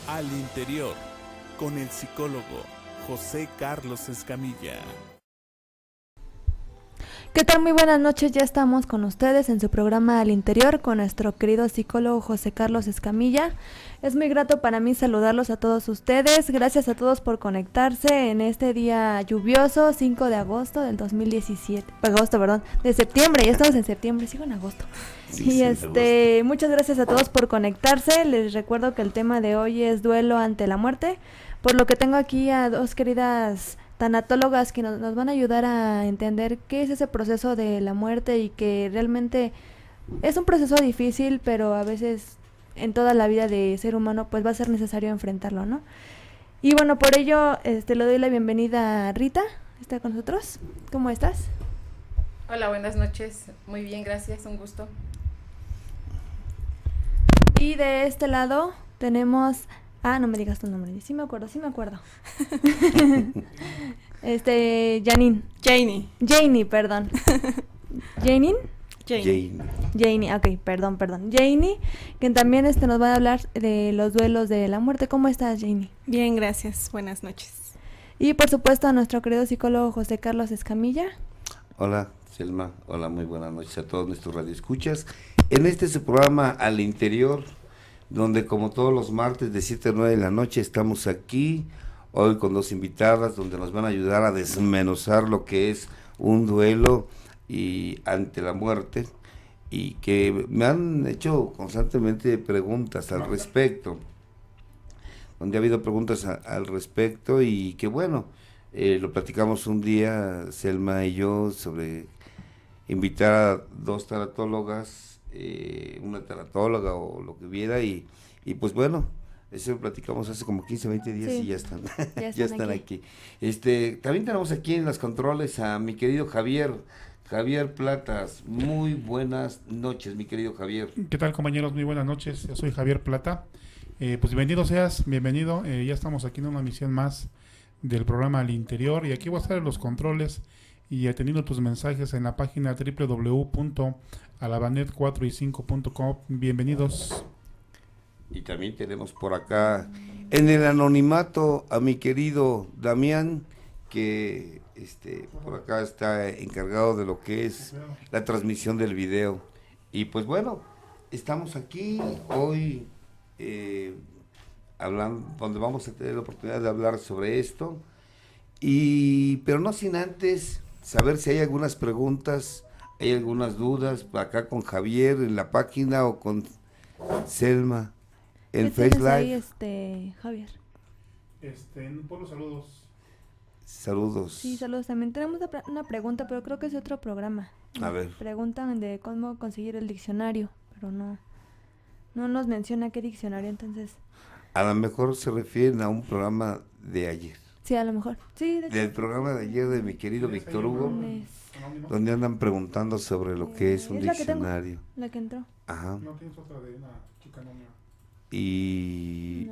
Al Interior, con el psicólogo José Carlos Escamilla. ¿Qué tal? Muy buenas noches, ya estamos con ustedes en su programa Al Interior con nuestro querido psicólogo José Carlos Escamilla. Es muy grato para mí saludarlos a todos ustedes, gracias a todos por conectarse en este día lluvioso, 5 de agosto del 2017, de septiembre, ya estamos en septiembre, sigo en agosto. Sí, Y muchas gracias a todos por conectarse, les recuerdo que el tema de hoy es duelo ante la muerte, por lo que tengo aquí a dos queridas tanatólogas que nos van a ayudar a entender qué es ese proceso de la muerte y que realmente es un proceso difícil, pero a veces en toda la vida de ser humano pues va a ser necesario enfrentarlo, ¿no? Y bueno, por ello le doy la bienvenida a Rita, ¿está con nosotros? ¿Cómo estás? Hola, buenas noches, muy bien, gracias, un gusto. Y de este lado tenemos... no me digas tu nombre. Sí me acuerdo. Janine. Janie, perdón. ¿Janine? Janie, ok, perdón. Janie, que también nos va a hablar de los duelos de la muerte. ¿Cómo estás, Janie? Bien, gracias. Buenas noches. Y por supuesto a nuestro querido psicólogo José Carlos Escamilla. Hola, Selma. Hola, muy buenas noches a todos nuestros radioescuchas. En su programa Al Interior, donde como todos los martes de 7 a 9 de la noche estamos aquí, hoy con dos invitadas, donde nos van a ayudar a desmenuzar lo que es un duelo y ante la muerte, y que me han hecho constantemente preguntas al respecto, donde ha habido preguntas al respecto, y que bueno, lo platicamos un día, Selma y yo, sobre invitar a dos tanatólogas, una tanatóloga o lo que hubiera, y pues bueno, eso lo platicamos hace como 15, 20 días, sí. Y ya están, ya están aquí. También tenemos aquí en los controles a mi querido Javier Platas. Muy buenas noches, mi querido Javier. ¿Qué tal, compañeros? Muy buenas noches, yo soy Javier Plata. Pues bienvenido, ya estamos aquí en una emisión más del programa Al Interior, y aquí voy a estar en los controles y atendiendo tus mensajes en la página www.alabanet4y5.com. Bienvenidos. Y también tenemos por acá en el anonimato a mi querido Damián, que por acá está encargado de lo que es la transmisión del video. Y pues bueno, estamos aquí hoy hablando, donde vamos a tener la oportunidad de hablar sobre esto, pero no sin antes saber si hay algunas preguntas, hay algunas dudas acá con Javier en la página o con Selma en Face Live. Javier? Por los saludos. Saludos. Sí, saludos. También tenemos una pregunta, pero creo que es de otro programa. A ver. Preguntan de cómo conseguir el diccionario, pero no nos menciona qué diccionario, entonces. A lo mejor se refieren a un programa de ayer. Sí, a lo mejor. Sí, del programa de ayer de mi querido Víctor Hugo, donde andan preguntando sobre lo que es un diccionario. La que entró. Ajá. No, tienes otra de una chica anónima. Y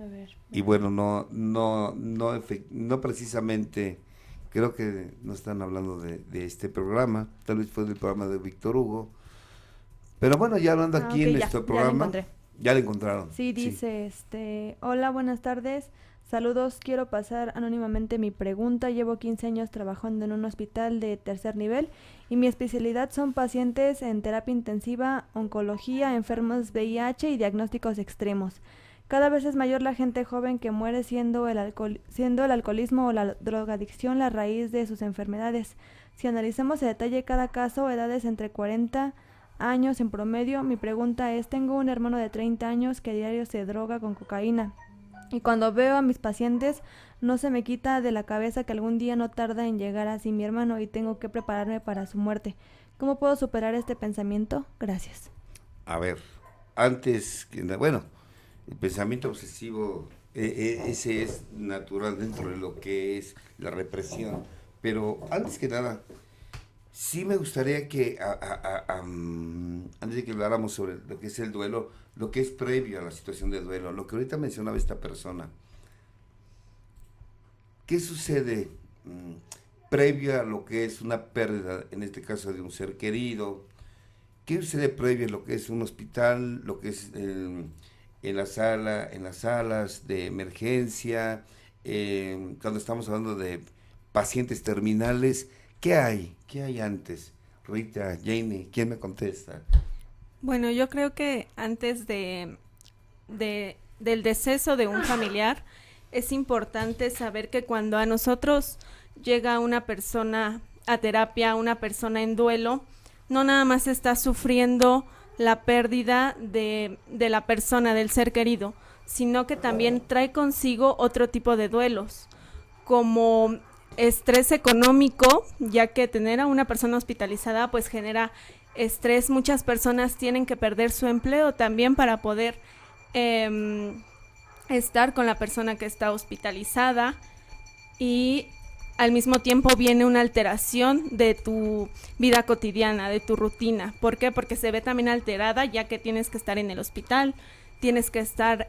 bueno, no precisamente, creo que no están hablando de este programa, tal vez fue del programa de Víctor Hugo, pero bueno, ya hablando aquí en nuestro programa, ya la encontraron. Sí, dice, hola, buenas tardes, saludos, quiero pasar anónimamente mi pregunta. Llevo 15 años trabajando en un hospital de tercer nivel y mi especialidad son pacientes en terapia intensiva, oncología, enfermos VIH y diagnósticos extremos. Cada vez es mayor la gente joven que muere siendo el alcoholismo o la drogadicción la raíz de sus enfermedades. Si analizamos a detalle cada caso, edades entre 40 años en promedio, mi pregunta es, tengo un hermano de 30 años que a diario se droga con cocaína. Y cuando veo a mis pacientes, no se me quita de la cabeza que algún día no tarda en llegar así mi hermano y tengo que prepararme para su muerte. ¿Cómo puedo superar este pensamiento? Gracias. A ver, antes que bueno, el pensamiento obsesivo, ese es natural dentro de lo que es la represión. Pero antes que nada, sí me gustaría que, antes de que habláramos sobre lo que es el duelo, lo que es previo a la situación de duelo, lo que ahorita mencionaba esta persona, ¿qué sucede previo a lo que es una pérdida, en este caso de un ser querido? ¿Qué sucede previo a lo que es un hospital, lo que es en la sala, en las salas de emergencia, cuando estamos hablando de pacientes terminales, ¿qué hay? ¿Qué hay antes? Rita, Janie, ¿quién me contesta? Bueno, yo creo que antes del deceso de un familiar, es importante saber que cuando a nosotros llega una persona a terapia, una persona en duelo, no nada más está sufriendo la pérdida de la persona, del ser querido, sino que también trae consigo otro tipo de duelos, como estrés económico, ya que tener a una persona hospitalizada pues genera estrés. Muchas personas tienen que perder su empleo también para poder estar con la persona que está hospitalizada, y al mismo tiempo viene una alteración de tu vida cotidiana, de tu rutina. ¿Por qué? Porque se ve también alterada, ya que tienes que estar en el hospital, tienes que estar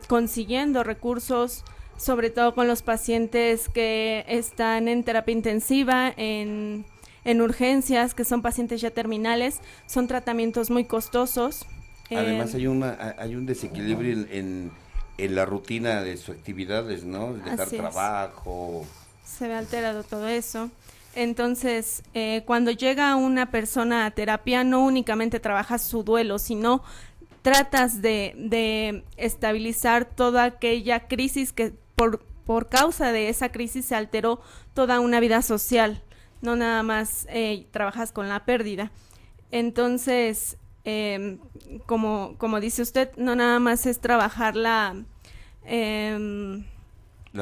consiguiendo recursos, sobre todo con los pacientes que están en terapia intensiva, en urgencias, que son pacientes ya terminales. Son tratamientos muy costosos. Además hay un desequilibrio en la rutina de sus actividades, ¿no? Dejar trabajo. Se ve alterado todo eso. Entonces, cuando llega una persona a terapia, no únicamente trabajas su duelo, sino tratas de estabilizar toda aquella crisis que por causa de esa crisis se alteró toda una vida social. No nada más trabajas con la pérdida. Entonces, como dice usted, no nada más es trabajar la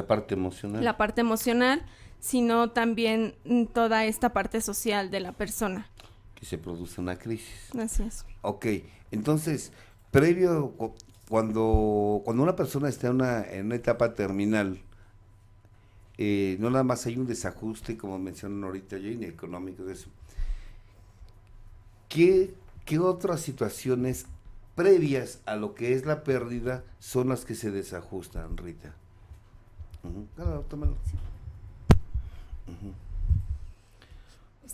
parte emocional. La parte emocional, sino también toda esta parte social de la persona. Que se produce una crisis. Así es. Ok, entonces, previo, cuando una persona está en una etapa terminal, no nada más hay un desajuste, como mencionan ahorita, Jane, económico de eso. ¿Qué otras situaciones previas a lo que es la pérdida son las que se desajustan, Rita? Claro, tómalo.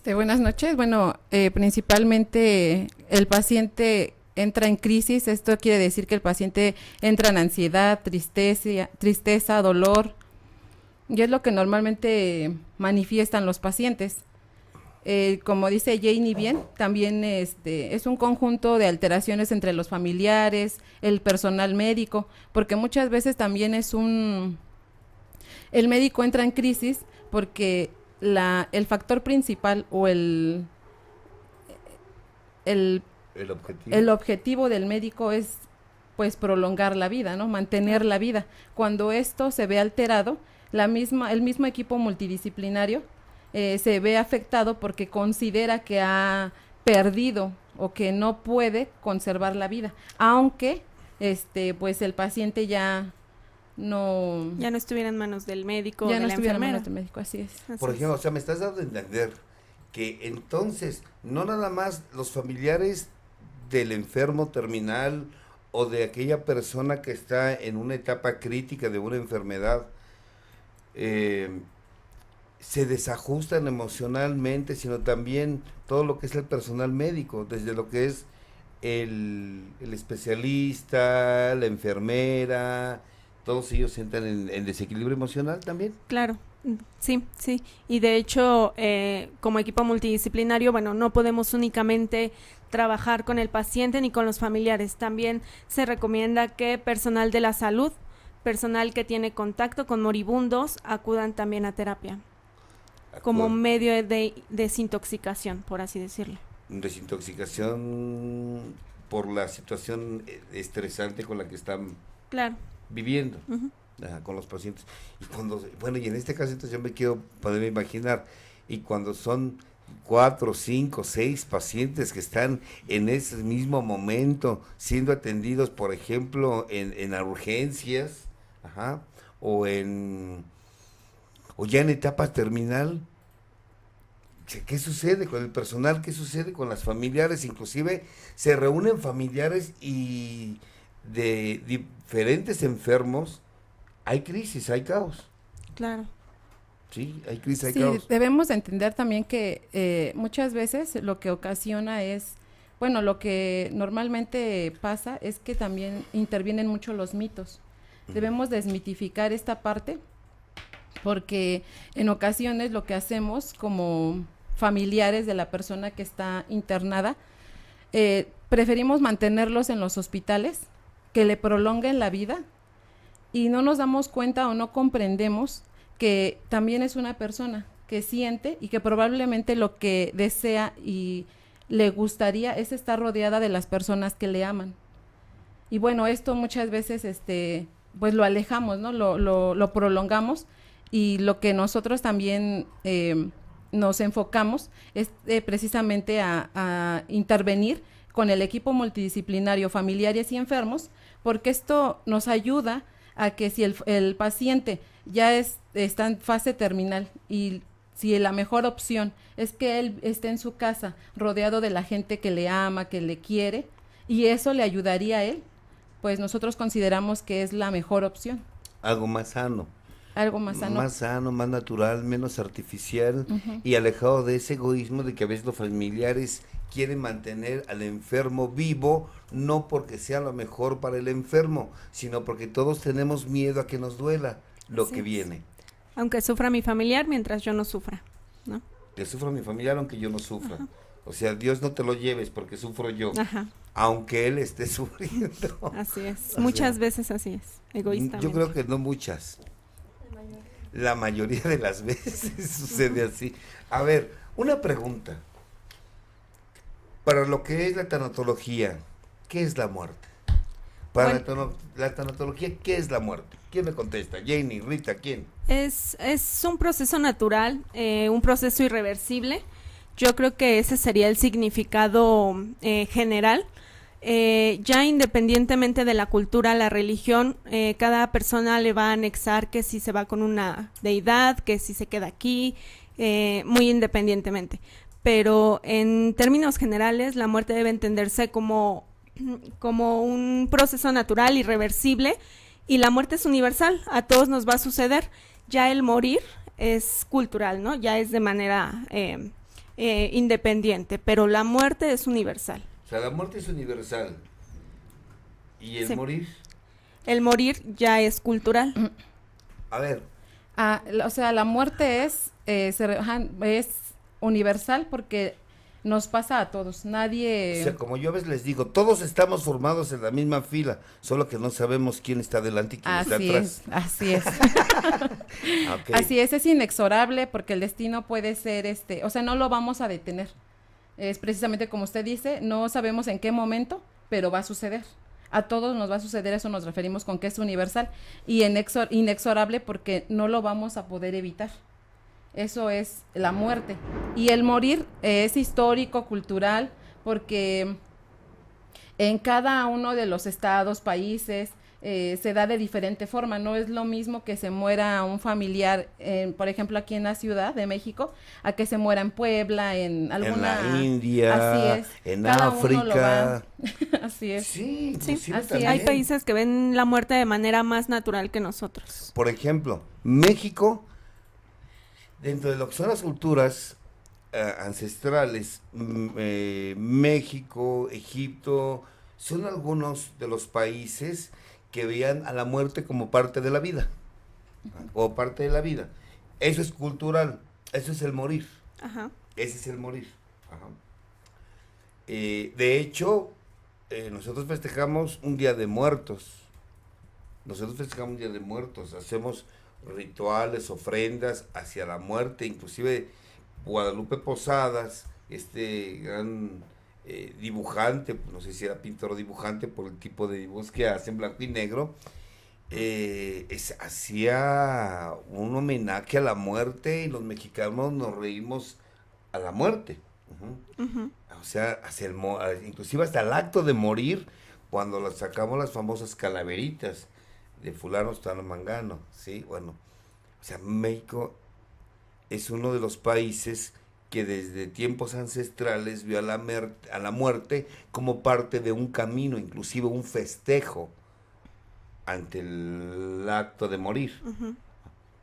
Buenas noches. Bueno, principalmente el paciente entra en crisis. Esto quiere decir que el paciente entra en ansiedad, tristeza, dolor, y es lo que normalmente manifiestan los pacientes. Como dice Janie bien, también es un conjunto de alteraciones entre los familiares, el personal médico, porque muchas veces también el médico entra en crisis porque el factor principal o el objetivo del médico es pues prolongar la vida, ¿no? Mantener la vida. Cuando esto se ve alterado, el mismo equipo multidisciplinario se ve afectado porque considera que ha perdido o que no puede conservar la vida, aunque pues el paciente ya no estuviera en manos del médico, ya de no la estuviera en enfermera. manos del médico, así es. Por ejemplo, o sea, me estás dando a entender que entonces no nada más los familiares del enfermo terminal o de aquella persona que está en una etapa crítica de una enfermedad se desajustan emocionalmente, sino también todo lo que es el personal médico, desde lo que es el especialista, la enfermera, todos ellos entran en desequilibrio emocional también. Claro, sí. Y de hecho, como equipo multidisciplinario, bueno, no podemos únicamente trabajar con el paciente ni con los familiares. También se recomienda que personal de la salud, personal que tiene contacto con moribundos, acudan también a terapia. Como medio de desintoxicación, por así decirlo. Desintoxicación por la situación estresante con la que están viviendo. Con los pacientes. Y en este caso entonces yo me quiero poder imaginar, y cuando son 4, 5, 6 pacientes que están en ese mismo momento siendo atendidos, por ejemplo, en las urgencias, o ya en etapa terminal, ¿qué sucede con el personal? ¿Qué sucede con las familiares? Inclusive se reúnen familiares y de diferentes enfermos, hay crisis, hay caos. Claro. Sí, hay crisis, hay Sí, caos. debemos de entender también que muchas veces lo que ocasiona es bueno, lo que normalmente pasa es que también intervienen mucho los mitos. Debemos desmitificar esta parte, porque en ocasiones lo que hacemos como familiares de la persona que está internada, preferimos mantenerlos en los hospitales, que le prolonguen la vida, y no nos damos cuenta o no comprendemos que también es una persona que siente y que probablemente lo que desea y le gustaría es estar rodeada de las personas que le aman. Y bueno, esto muchas veces pues lo alejamos, ¿no? Lo prolongamos, y lo que nosotros también nos enfocamos es precisamente a intervenir con el equipo multidisciplinario, familiares y enfermos, porque esto nos ayuda a que si el paciente ya está en fase terminal, y si la mejor opción es que él esté en su casa rodeado de la gente que le ama, que le quiere, y eso le ayudaría a él, pues nosotros consideramos que es la mejor opción. Algo más sano. Algo más sano. Más sano, más natural, menos artificial, y alejado de ese egoísmo de que a veces los familiares quieren mantener al enfermo vivo, no porque sea lo mejor para el enfermo, sino porque todos tenemos miedo a que nos duela lo que viene. Aunque sufra mi familiar mientras yo no sufra, ¿no? Que sufra mi familiar aunque yo no sufra. O sea, Dios no te lo lleves porque sufro yo, aunque Él esté sufriendo. Así es, muchas veces así es, egoístamente. Yo creo que no muchas. La mayoría de las veces sucede así. A ver, una pregunta. Para lo que es la tanatología, ¿qué es la muerte? Para la tanatología, ¿qué es la muerte? ¿Quién me contesta? Jenny, Rita, ¿quién? Es un proceso natural, un proceso irreversible. Yo creo que ese sería el significado general. Ya independientemente de la cultura, la religión, cada persona le va a anexar que si se va con una deidad, que si se queda aquí, muy independientemente. Pero en términos generales, la muerte debe entenderse como un proceso natural, irreversible, y la muerte es universal, a todos nos va a suceder. Ya el morir es cultural, ¿no? Ya es de manera independiente, pero la muerte es universal. O sea, la muerte es universal. ¿Y el morir? El morir ya es cultural. A ver. O sea, la muerte es universal porque nos pasa a todos, nadie... O sea, como yo a veces les digo, todos estamos formados en la misma fila, solo que no sabemos quién está delante y quién está atrás. Así es. Okay. Así es inexorable porque el destino puede ser, o sea, no lo vamos a detener. Es precisamente como usted dice, no sabemos en qué momento, pero va a suceder. A todos nos va a suceder, eso nos referimos con que es universal y inexorable porque no lo vamos a poder evitar. Eso es la muerte. Y el morir es histórico, cultural, porque en cada uno de los estados, países, se da de diferente forma. No es lo mismo que se muera un familiar, por ejemplo, aquí en la Ciudad de México, a que se muera en Puebla, en alguna... En la India, así es. en Cada África. Así es. Sí, así hay países que ven la muerte de manera más natural que nosotros. Por ejemplo, México, dentro de lo que son las culturas ancestrales, México, Egipto, son algunos de los países que veían a la muerte como parte de la vida, o parte de la vida. Eso es cultural, eso es el morir. Ajá. Ese es el morir. Ajá. De hecho, nosotros festejamos un Día de Muertos. Hacemos rituales, ofrendas hacia la muerte, inclusive Guadalupe Posadas, gran dibujante, no sé si era pintor o dibujante por el tipo de dibujos que hace en blanco y negro, hacía un homenaje a la muerte y los mexicanos nos reímos a la muerte. O sea, inclusive hasta el acto de morir, cuando sacamos las famosas calaveritas de fulano, sutano, mangano, ¿sí? Bueno, o sea, México es uno de los países que desde tiempos ancestrales vio a la muerte como parte de un camino, inclusive un festejo ante el acto de morir.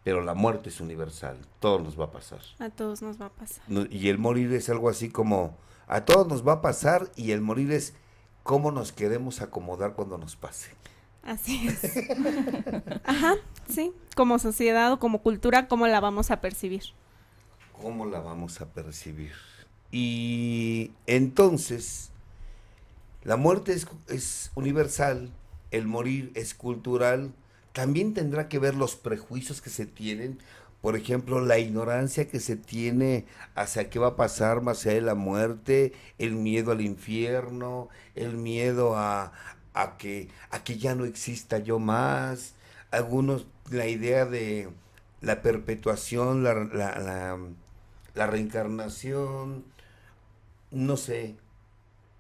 Pero la muerte es universal, todos nos va a pasar. A todos nos va a pasar. Y el morir es algo así como A todos nos va a pasar y el morir es cómo nos queremos acomodar cuando nos pase. Así es. Ajá, sí. Como sociedad o como cultura, ¿cómo la vamos a percibir? ¿Cómo la vamos a percibir? Y entonces, la muerte es universal, el morir es cultural, también tendrá que ver los prejuicios que se tienen, por ejemplo, la ignorancia que se tiene hacia qué va a pasar más allá de la muerte, el miedo al infierno, el miedo a que ya no exista yo más, algunos la idea de la perpetuación, la reencarnación, no sé,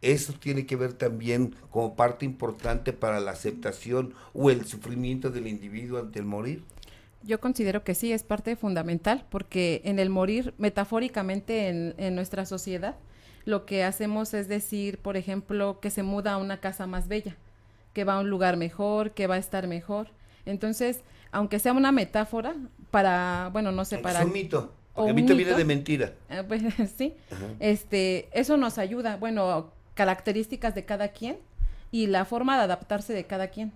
eso tiene que ver también como parte importante para la aceptación o el sufrimiento del individuo ante el morir. Yo considero que sí, es parte fundamental, porque en el morir, metafóricamente en nuestra sociedad, lo que hacemos es decir, por ejemplo, que se muda a una casa más bella, que va a un lugar mejor, que va a estar mejor. Entonces, aunque sea una metáfora para, bueno, no sé, para... Es un mito, o porque un mito mito, viene de mentira. Pues sí, Ajá. eso nos ayuda, bueno, características de cada quien y la forma de adaptarse de cada quien.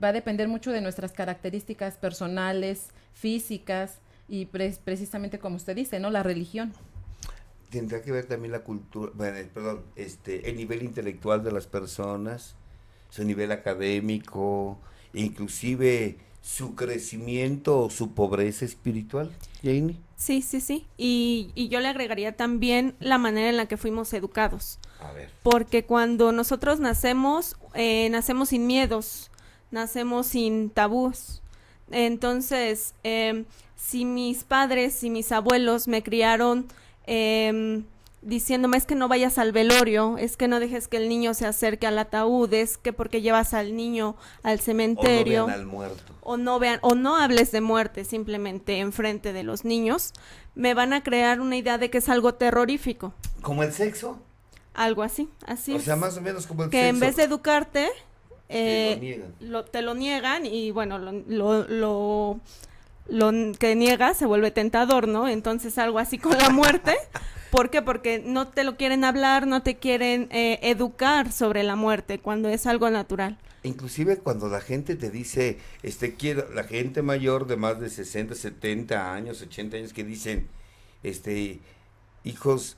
Va a depender mucho de nuestras características personales, físicas y precisamente como usted dice, ¿no? La religión. Tendrá que ver también la cultura, bueno, perdón, el nivel intelectual de las personas, su nivel académico, inclusive su crecimiento o su pobreza espiritual, Janie. Sí, sí, sí. Y yo le agregaría también la manera en la que fuimos educados. A ver. Porque cuando nosotros nacemos, nacemos sin miedos, nacemos sin tabús. Entonces, si mis padres y mis abuelos me criaron diciéndome es que no vayas al velorio, es que no dejes que el niño se acerque al ataúd, es que porque llevas al niño al cementerio, O no vean al muerto. o no hables de muerte simplemente enfrente de los niños, me van a crear una idea de que es algo terrorífico, ¿Como el sexo? algo así, así O es. sea, más o menos como el Que sexo. en vez de educarte, Te lo niegan. te lo niegan y bueno, lo que niegas se vuelve tentador, ¿no? Entonces algo así con la muerte. ¿Por qué? Porque no te lo quieren hablar, no te quieren educar sobre la muerte cuando es algo natural. Inclusive cuando la gente te dice, la gente mayor de más de 60, 70 años, 80 años que dicen, hijos,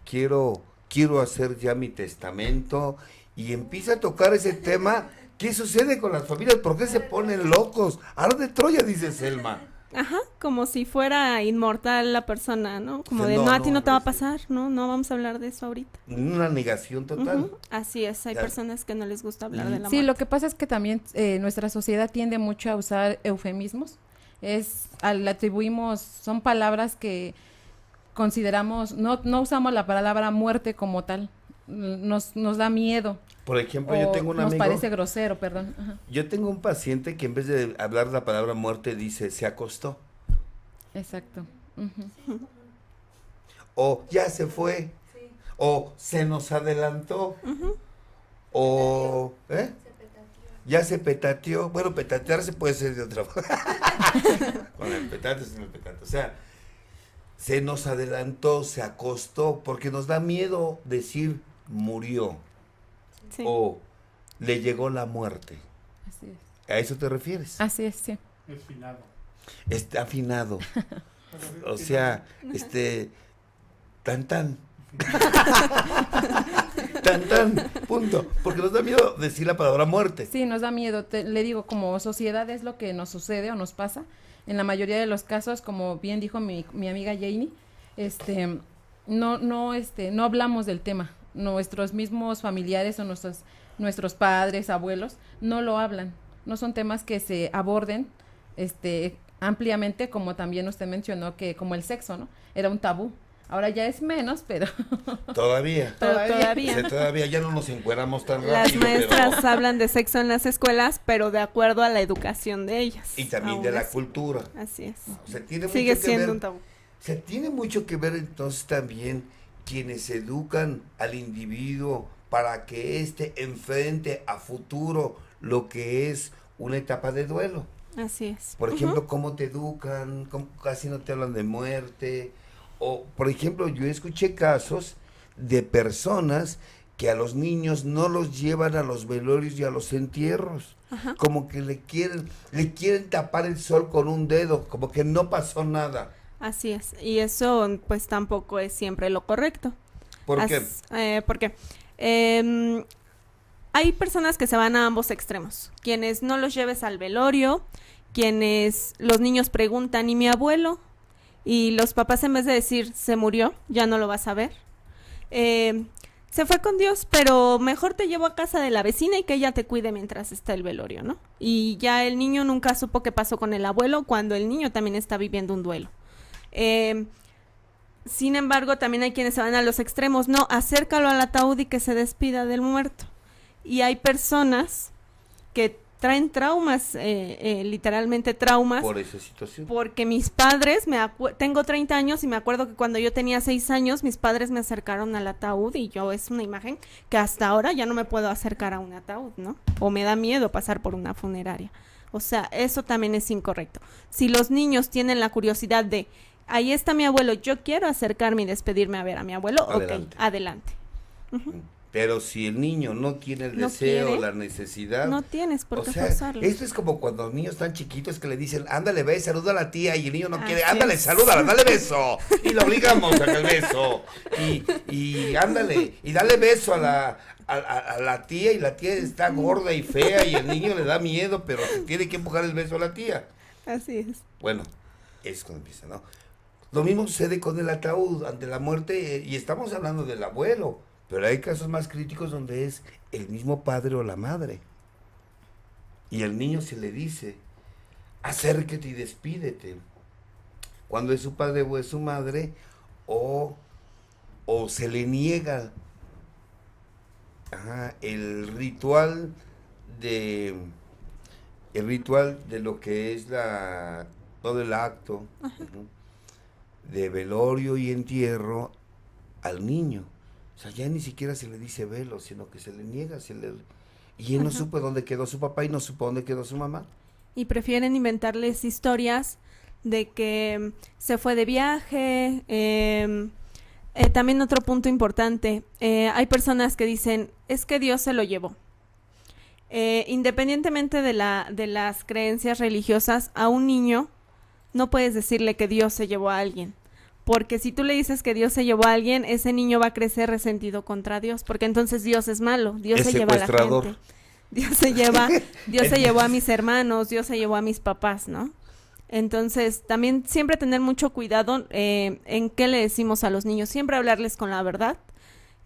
quiero hacer ya mi testamento, y empieza a tocar ese tema. ¿Qué sucede con las familias? ¿Por qué se ponen locos? Ahora de Troya, dice Selma. Ajá, como si fuera inmortal la persona, ¿no? Como O sea, de, no, a ti no te va a sí. pasar, no vamos a hablar de eso ahorita. Una negación total. Ujú, así es, hay Ya. personas que no les gusta hablar de la Sí, muerte. lo que pasa es que también nuestra sociedad tiende mucho a usar eufemismos. Le atribuimos, son palabras que consideramos, no usamos la palabra muerte como tal, nos da miedo. Por ejemplo, yo o tengo un nos amigo, parece grosero, perdón. Ajá. yo tengo un paciente que en vez de hablar la palabra muerte dice, se acostó, Exacto. Ujú. o ya se fue, o se nos adelantó, o ya se petateó. Bueno, petatearse puede ser de otra forma. Con el petate, sin el petate. O sea, se nos adelantó, se acostó, porque nos da miedo decir murió, Sí. o le llegó la muerte. Así es. ¿A eso te refieres? Así es, sí. Es finado. Está afinado. O sea, tan tan. Tan tan, punto. Porque nos da miedo decir la palabra muerte. Sí, nos da miedo. Le digo, como sociedad es lo que nos sucede o nos pasa. En la mayoría de los casos, como bien dijo mi amiga Janie, no hablamos del tema. Nuestros mismos familiares o nuestros padres, abuelos, no lo hablan. No son temas que se aborden ampliamente, como también usted mencionó, que como el sexo, ¿no? Era un tabú. Ahora ya es menos, pero Todavía. Todavía. O sea, todavía ya no nos encueramos tan rápido. Las maestras pero- hablan de sexo en las escuelas, pero de acuerdo a la educación de ellas. Y también Aún de la así. cultura. Así es. O sea, tiene Sigue mucho que siendo ver. un tabú. O sea, tiene mucho que ver entonces también quienes educan al individuo para que enfrente a futuro lo que es una etapa de duelo. Así es. Por ejemplo, cómo te educan, cómo casi no te hablan de muerte. O, por ejemplo, yo escuché casos de personas que a los niños no los llevan a los velorios y a los entierros. Ajá. Como que le quieren tapar el sol con un dedo, como que no pasó nada. Así es, y eso pues tampoco es siempre lo correcto. ¿Por qué? Porque hay personas que se van a ambos extremos, quienes no los lleves al velorio, quienes los niños preguntan, ¿y mi abuelo? Y los papás, en vez de decir, se murió, ya no lo vas a ver, se fue con Dios, pero mejor te llevo a casa de la vecina y que ella te cuide mientras está el velorio, ¿no? Y ya el niño nunca supo qué pasó con el abuelo cuando el niño también está viviendo un duelo. Sin embargo, también hay quienes se van a los extremos, no, acércalo al ataúd y que se despida del muerto. Y hay personas que traen traumas, literalmente traumas. Por esa situación. Porque mis padres, tengo 30 años y me acuerdo que cuando yo tenía 6 años, mis padres me acercaron al ataúd y yo, es una imagen que hasta ahora ya no me puedo acercar a un ataúd, ¿no? O me da miedo pasar por una funeraria. O sea, eso también es incorrecto. Si los niños tienen la curiosidad de, ahí está mi abuelo, yo quiero acercarme y despedirme a ver a mi abuelo, Adelante. ok, adelante. Pero si el niño no tiene el No deseo, quiere, la necesidad. No tienes por O qué sea, forzarlo. esto es como cuando los niños están chiquitos que le dicen, ándale, ve, saluda a la tía, y el niño no quiere, Así ándale, es. salúdala, dale beso, y lo obligamos a que el beso, y ándale, y dale beso a la tía, y la tía está gorda y fea, y el niño le da miedo, pero se tiene que empujar el beso a la tía. Así es. Bueno, es cuando empieza, ¿no? Lo mismo sucede con el ataúd ante la muerte, y estamos hablando del abuelo, pero hay casos más críticos donde es el mismo padre o la madre. Y al niño se le dice, acércate y despídete. Cuando es su padre o es su madre, o se le niega el ritual de lo que es todo el acto de velorio y entierro al niño. O sea, ya ni siquiera se le dice velo, sino que se le niega, y él no supo dónde quedó su papá y no supo dónde quedó su mamá. Y prefieren inventarles historias de que se fue de viaje. También otro punto importante, hay personas que dicen, es que Dios se lo llevó. Independientemente de las creencias religiosas, a un niño no puedes decirle que Dios se llevó a alguien. Porque si tú le dices que Dios se llevó a alguien, ese niño va a crecer resentido contra Dios, porque entonces Dios es malo, Dios se lleva a la gente. Dios se llevó a mis hermanos, Dios se llevó a mis papás, ¿no? Entonces, también siempre tener mucho cuidado en qué le decimos a los niños, siempre hablarles con la verdad.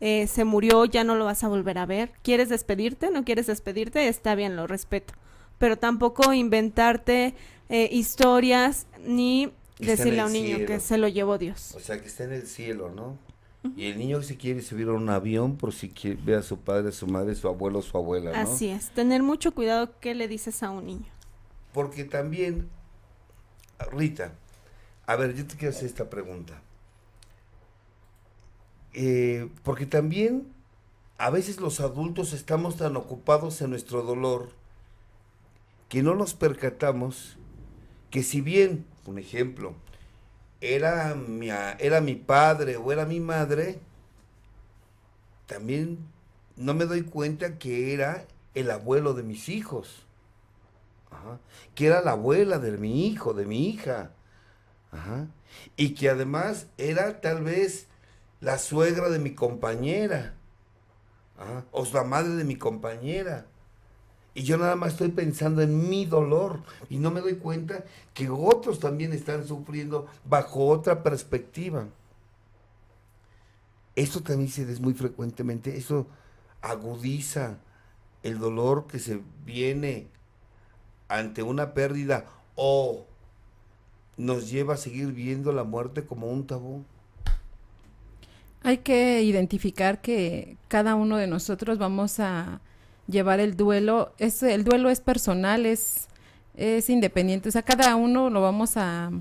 Se murió, ya no lo vas a volver a ver. ¿Quieres despedirte? ¿No quieres despedirte? Está bien, lo respeto. Pero tampoco inventarte historias ni decirle a un niño que se lo llevó Dios. O sea, que está en el cielo, ¿no? Y el niño que se quiere subir a un avión por si ve a su padre, a su madre, su abuelo, su abuela, ¿no? Así es, tener mucho cuidado qué le dices a un niño. Porque también, Rita, a ver, yo te quiero hacer esta pregunta. Porque también a veces los adultos estamos tan ocupados en nuestro dolor que no nos percatamos que si bien, un ejemplo, era mi padre o era mi madre, también no me doy cuenta que era el abuelo de mis hijos, que era la abuela de mi hijo, de mi hija, y que además era tal vez la suegra de mi compañera, o la madre de mi compañera. Y yo nada más estoy pensando en mi dolor y no me doy cuenta que otros también están sufriendo bajo otra perspectiva. Esto también se ve muy frecuentemente, eso agudiza el dolor que se viene ante una pérdida o nos lleva a seguir viendo la muerte como un tabú. Hay que identificar que cada uno de nosotros vamos a llevar el duelo. El duelo es personal, es independiente. O sea, cada uno lo vamos a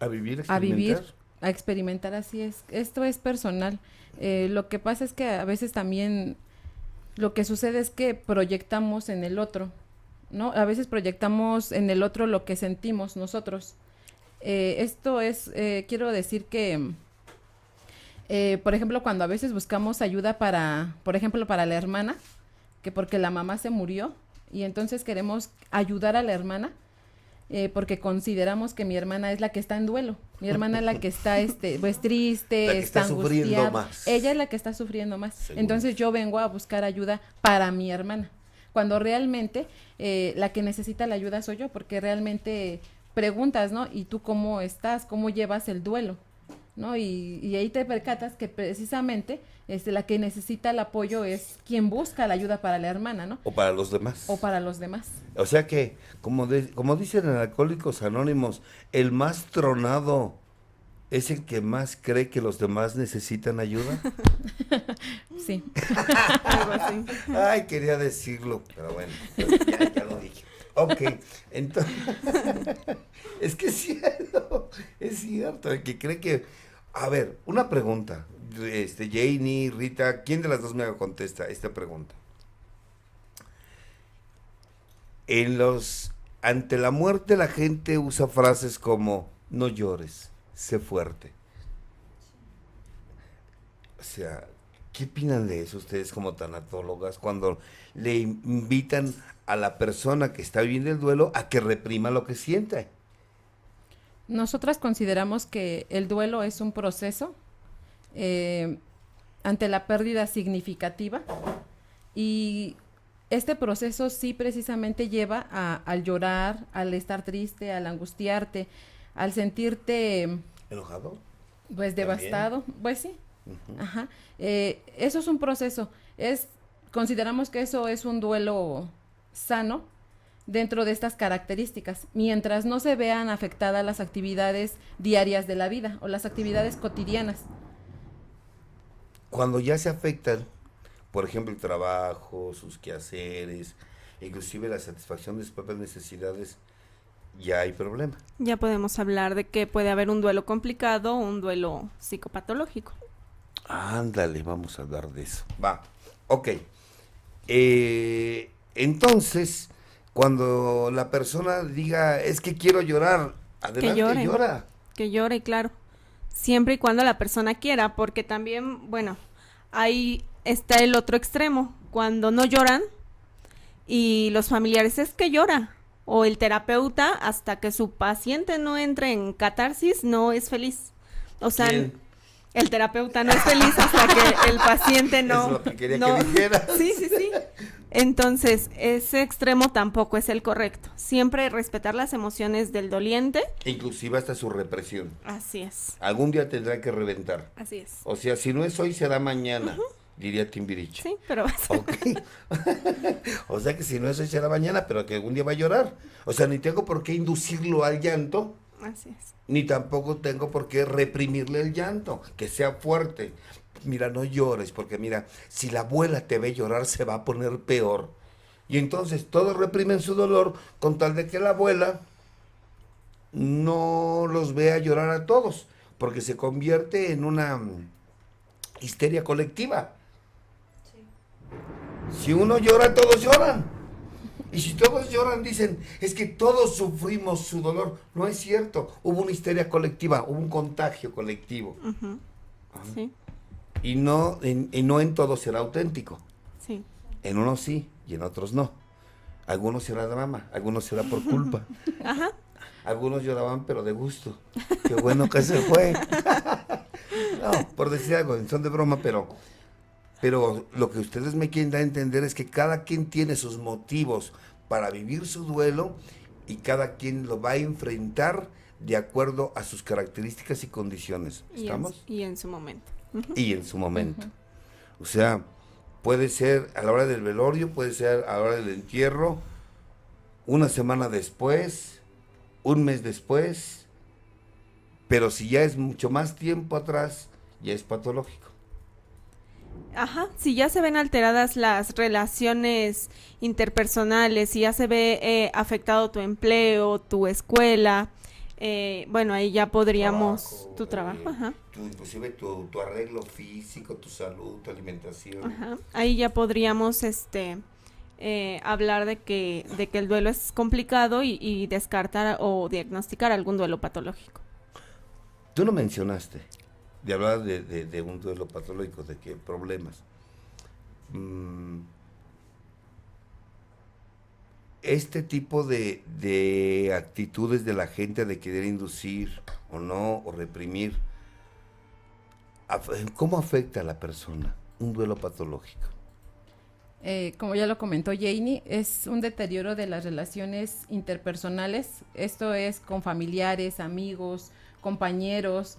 vivir, a experimentar, así es. Esto es personal. Lo que pasa es que a veces también lo que sucede es que proyectamos en el otro, ¿no? A veces proyectamos en el otro lo que sentimos nosotros. Esto es, quiero decir que Por ejemplo, cuando a veces buscamos ayuda por ejemplo, para la hermana, que porque la mamá se murió y entonces queremos ayudar a la hermana, porque consideramos que mi hermana es la que está en duelo, mi hermana es la que está pues triste, La que está sufriendo angustiada, más. ella es la que está sufriendo más. Seguro. Entonces yo vengo a buscar ayuda para mi hermana, cuando realmente la que necesita la ayuda soy yo, porque realmente preguntas, ¿no? ¿Y tú cómo estás? ¿Cómo llevas el duelo? ¿No? Y ahí te percatas que precisamente la que necesita el apoyo es quien busca la ayuda para la hermana, ¿no? O para los demás. O para los demás. O sea que, como dicen en Alcohólicos Anónimos, el más tronado es el que más cree que los demás necesitan ayuda. Sí. Algo así. Ay, quería decirlo, pero bueno, pues ya lo dije. Ok, entonces, es que es cierto, el que cree que, a ver, una pregunta, Janie, Rita, ¿quién de las dos me contesta esta pregunta? Ante la muerte la gente usa frases como, no llores, sé fuerte. O sea, ¿qué opinan de eso ustedes como tanatólogas cuando le invitan a la persona que está viviendo el duelo a que reprima lo que siente? Nosotras consideramos que el duelo es un proceso ante la pérdida significativa y este proceso sí precisamente lleva al llorar, al estar triste, al angustiarte, al sentirte ¿Enojado? pues ¿También? devastado, pues sí. Ujú. Ajá. Eso es un proceso. Consideramos que eso es un duelo sano dentro de estas características, mientras no se vean afectadas las actividades diarias de la vida o las actividades cotidianas. Cuando ya se afectan, por ejemplo, el trabajo, sus quehaceres, inclusive la satisfacción de sus propias necesidades, ya hay problema. Ya podemos hablar de que puede haber un duelo complicado o un duelo psicopatológico. Ándale, vamos a hablar de eso. Va, ok. Entonces, cuando la persona diga, es que quiero llorar, adelante, llore. llora. Que llore, claro. Siempre y cuando la persona quiera, porque también, bueno, ahí está el otro extremo, cuando no lloran y los familiares es que llora, o el terapeuta hasta que su paciente no entre en catarsis no es feliz. O sea, ¿Quién? el terapeuta no es feliz hasta que el paciente no... Es lo que quería no- que dijeras. Sí, sí, sí. Entonces, ese extremo tampoco es el correcto. Siempre respetar las emociones del doliente. Inclusive hasta su represión. Así es, Algún día tendrá que reventar. así es. O sea, si no es hoy, será mañana, diría Timbiriche. Sí, pero Ok. O sea que si no es hoy, será mañana, pero que algún día va a llorar. O sea, ni tengo por qué inducirlo al llanto, así es. ni tampoco tengo por qué reprimirle el llanto, que sea fuerte. Mira, no llores, porque mira, si la abuela te ve llorar, se va a poner peor. Y entonces todos reprimen su dolor con tal de que la abuela no los vea llorar a todos, porque se convierte en una histeria colectiva. Si uno llora, todos lloran. Y si todos lloran, dicen, es que todos sufrimos su dolor. No es cierto. Hubo una histeria colectiva, hubo un contagio colectivo. Ujú. Sí, Y no en todos será auténtico. sí. En unos sí y en otros no. Algunos será drama, algunos será por culpa. Ajá. Algunos lloraban pero de gusto. Qué bueno que se fue. No, por decir algo, son de broma, pero lo que ustedes me quieren dar a entender es que cada quien tiene sus motivos para vivir su duelo y cada quien lo va a enfrentar de acuerdo a sus características y condiciones. ¿Estamos? Y en su momento. Ujú. Y en su momento. O sea, puede ser a la hora del velorio, puede ser a la hora del entierro, una semana después, un mes después, pero si ya es mucho más tiempo atrás, ya es patológico. Ajá, si ya se ven alteradas las relaciones interpersonales, si ya se ve afectado tu empleo, tu escuela, bueno, ahí ya podríamos... Tu trabajo, ajá. Inclusive tu arreglo físico, tu salud, tu alimentación. Ajá. Ahí ya podríamos hablar de que el duelo es complicado y descartar o diagnosticar algún duelo patológico. Tú no mencionaste, de hablar de un duelo patológico, de qué problemas. Este tipo de actitudes de la gente de querer inducir o no, o reprimir, ¿cómo afecta a la persona un duelo patológico? Como ya lo comentó Janie, es un deterioro de las relaciones interpersonales. Esto es con familiares, amigos, compañeros.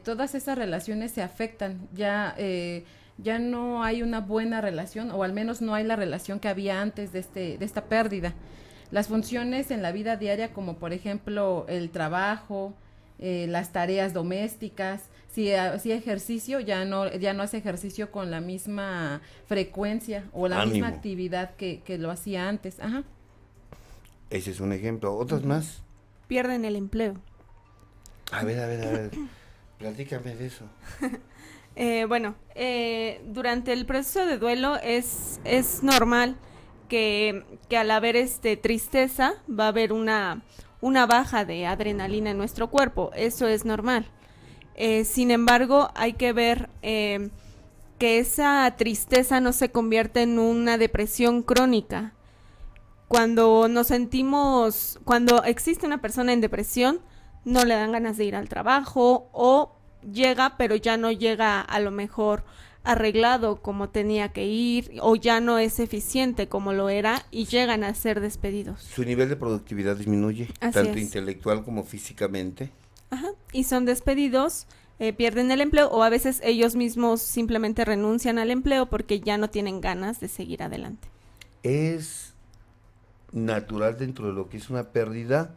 Todas esas relaciones se afectan. Ya no hay una buena relación, o al menos no hay la relación que había antes de esta pérdida. Las funciones en la vida diaria, como por ejemplo el trabajo, las tareas domésticas, si ejercicio, ya no hace ejercicio con la misma frecuencia o la misma actividad que lo hacía antes. Ajá. Ese es un ejemplo. ¿Otros más? Pierden el empleo. A ver, platícame de eso. Durante el proceso de duelo es normal que al haber tristeza va a haber una baja de adrenalina en nuestro cuerpo. Eso es normal. Sin embargo, hay que ver que esa tristeza no se convierte en una depresión crónica. Cuando existe una persona en depresión, no le dan ganas de ir al trabajo, o llega, pero ya no llega a lo mejor arreglado como tenía que ir, o ya no es eficiente como lo era, y llegan a ser despedidos. Su nivel de productividad disminuye, tanto intelectual como físicamente. Ajá, y son despedidos, pierden el empleo, o a veces ellos mismos simplemente renuncian al empleo porque ya no tienen ganas de seguir adelante. ¿Es natural dentro de lo que es una pérdida,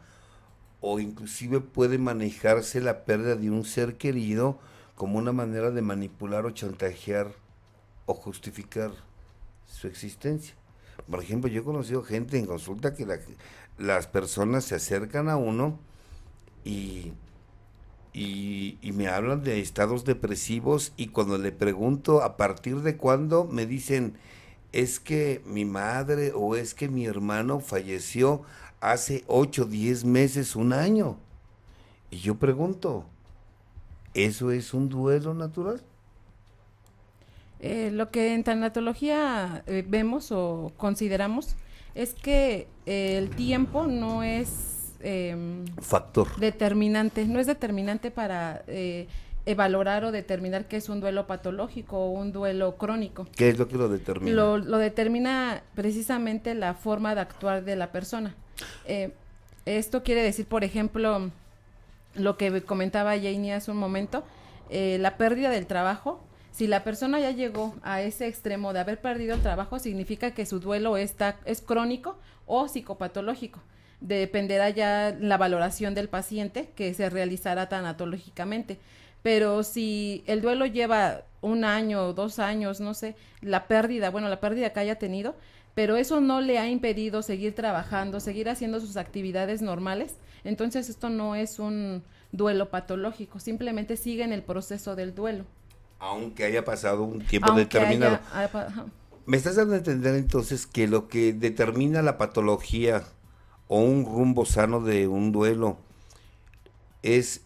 o inclusive puede manejarse la pérdida de un ser querido como una manera de manipular o chantajear o justificar su existencia? Por ejemplo, yo he conocido gente en consulta que las personas se acercan a uno y me hablan de estados depresivos, y cuando le pregunto a partir de cuándo, me dicen, es que mi madre o es que mi hermano falleció hace 8, 10 meses, un año. Y yo pregunto, ¿eso es un duelo natural? Lo que en tanatología vemos o consideramos es que el tiempo no es factor determinante, no es determinante para valorar o determinar qué es un duelo patológico o un duelo crónico. ¿Qué es lo que lo determina? Lo determina precisamente la forma de actuar de la persona. Esto quiere decir, por ejemplo, lo que comentaba Janie hace un momento, la pérdida del trabajo. Si la persona ya llegó a ese extremo de haber perdido el trabajo, significa que su duelo es crónico o psicopatológico. Dependerá ya la valoración del paciente que se realizará tanatológicamente. Pero si el duelo lleva 1 año o 2 años, no sé, la pérdida que haya tenido, pero eso no le ha impedido seguir trabajando, seguir haciendo sus actividades normales, entonces esto no es un duelo patológico, simplemente sigue en el proceso del duelo. Aunque haya pasado un tiempo determinado. ¿Me estás dando a entender entonces que lo que determina la patología o un rumbo sano de un duelo es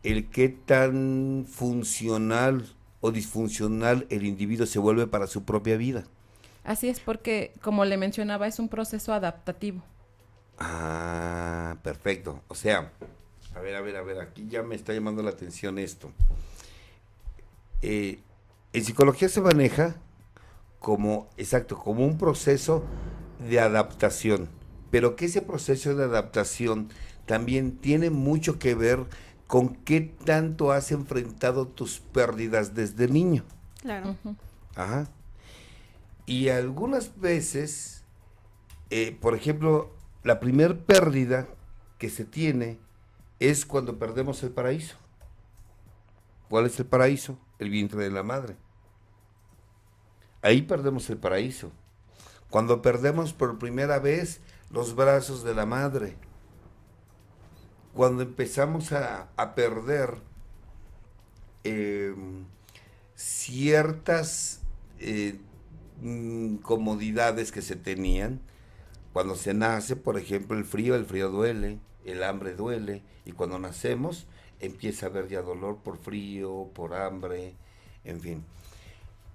el qué tan funcional o disfuncional el individuo se vuelve para su propia vida? Así es, porque como le mencionaba, es un proceso adaptativo. Ah, perfecto. O sea, a ver, aquí ya me está llamando la atención esto. En psicología se maneja como un proceso de adaptación, pero que ese proceso de adaptación también tiene mucho que ver con qué tanto has enfrentado tus pérdidas desde niño. Claro. Uh-huh. Ajá. Y algunas veces, por ejemplo, la primer pérdida que se tiene es cuando perdemos el paraíso. ¿Cuál es el paraíso? El vientre de la madre. Ahí perdemos el paraíso. Cuando perdemos por primera vez los brazos de la madre. Cuando empezamos a perder ciertas comodidades que se tenían. Cuando se nace, por ejemplo, el frío duele, el hambre duele, y cuando nacemos empieza a haber ya dolor por frío, por hambre, en fin.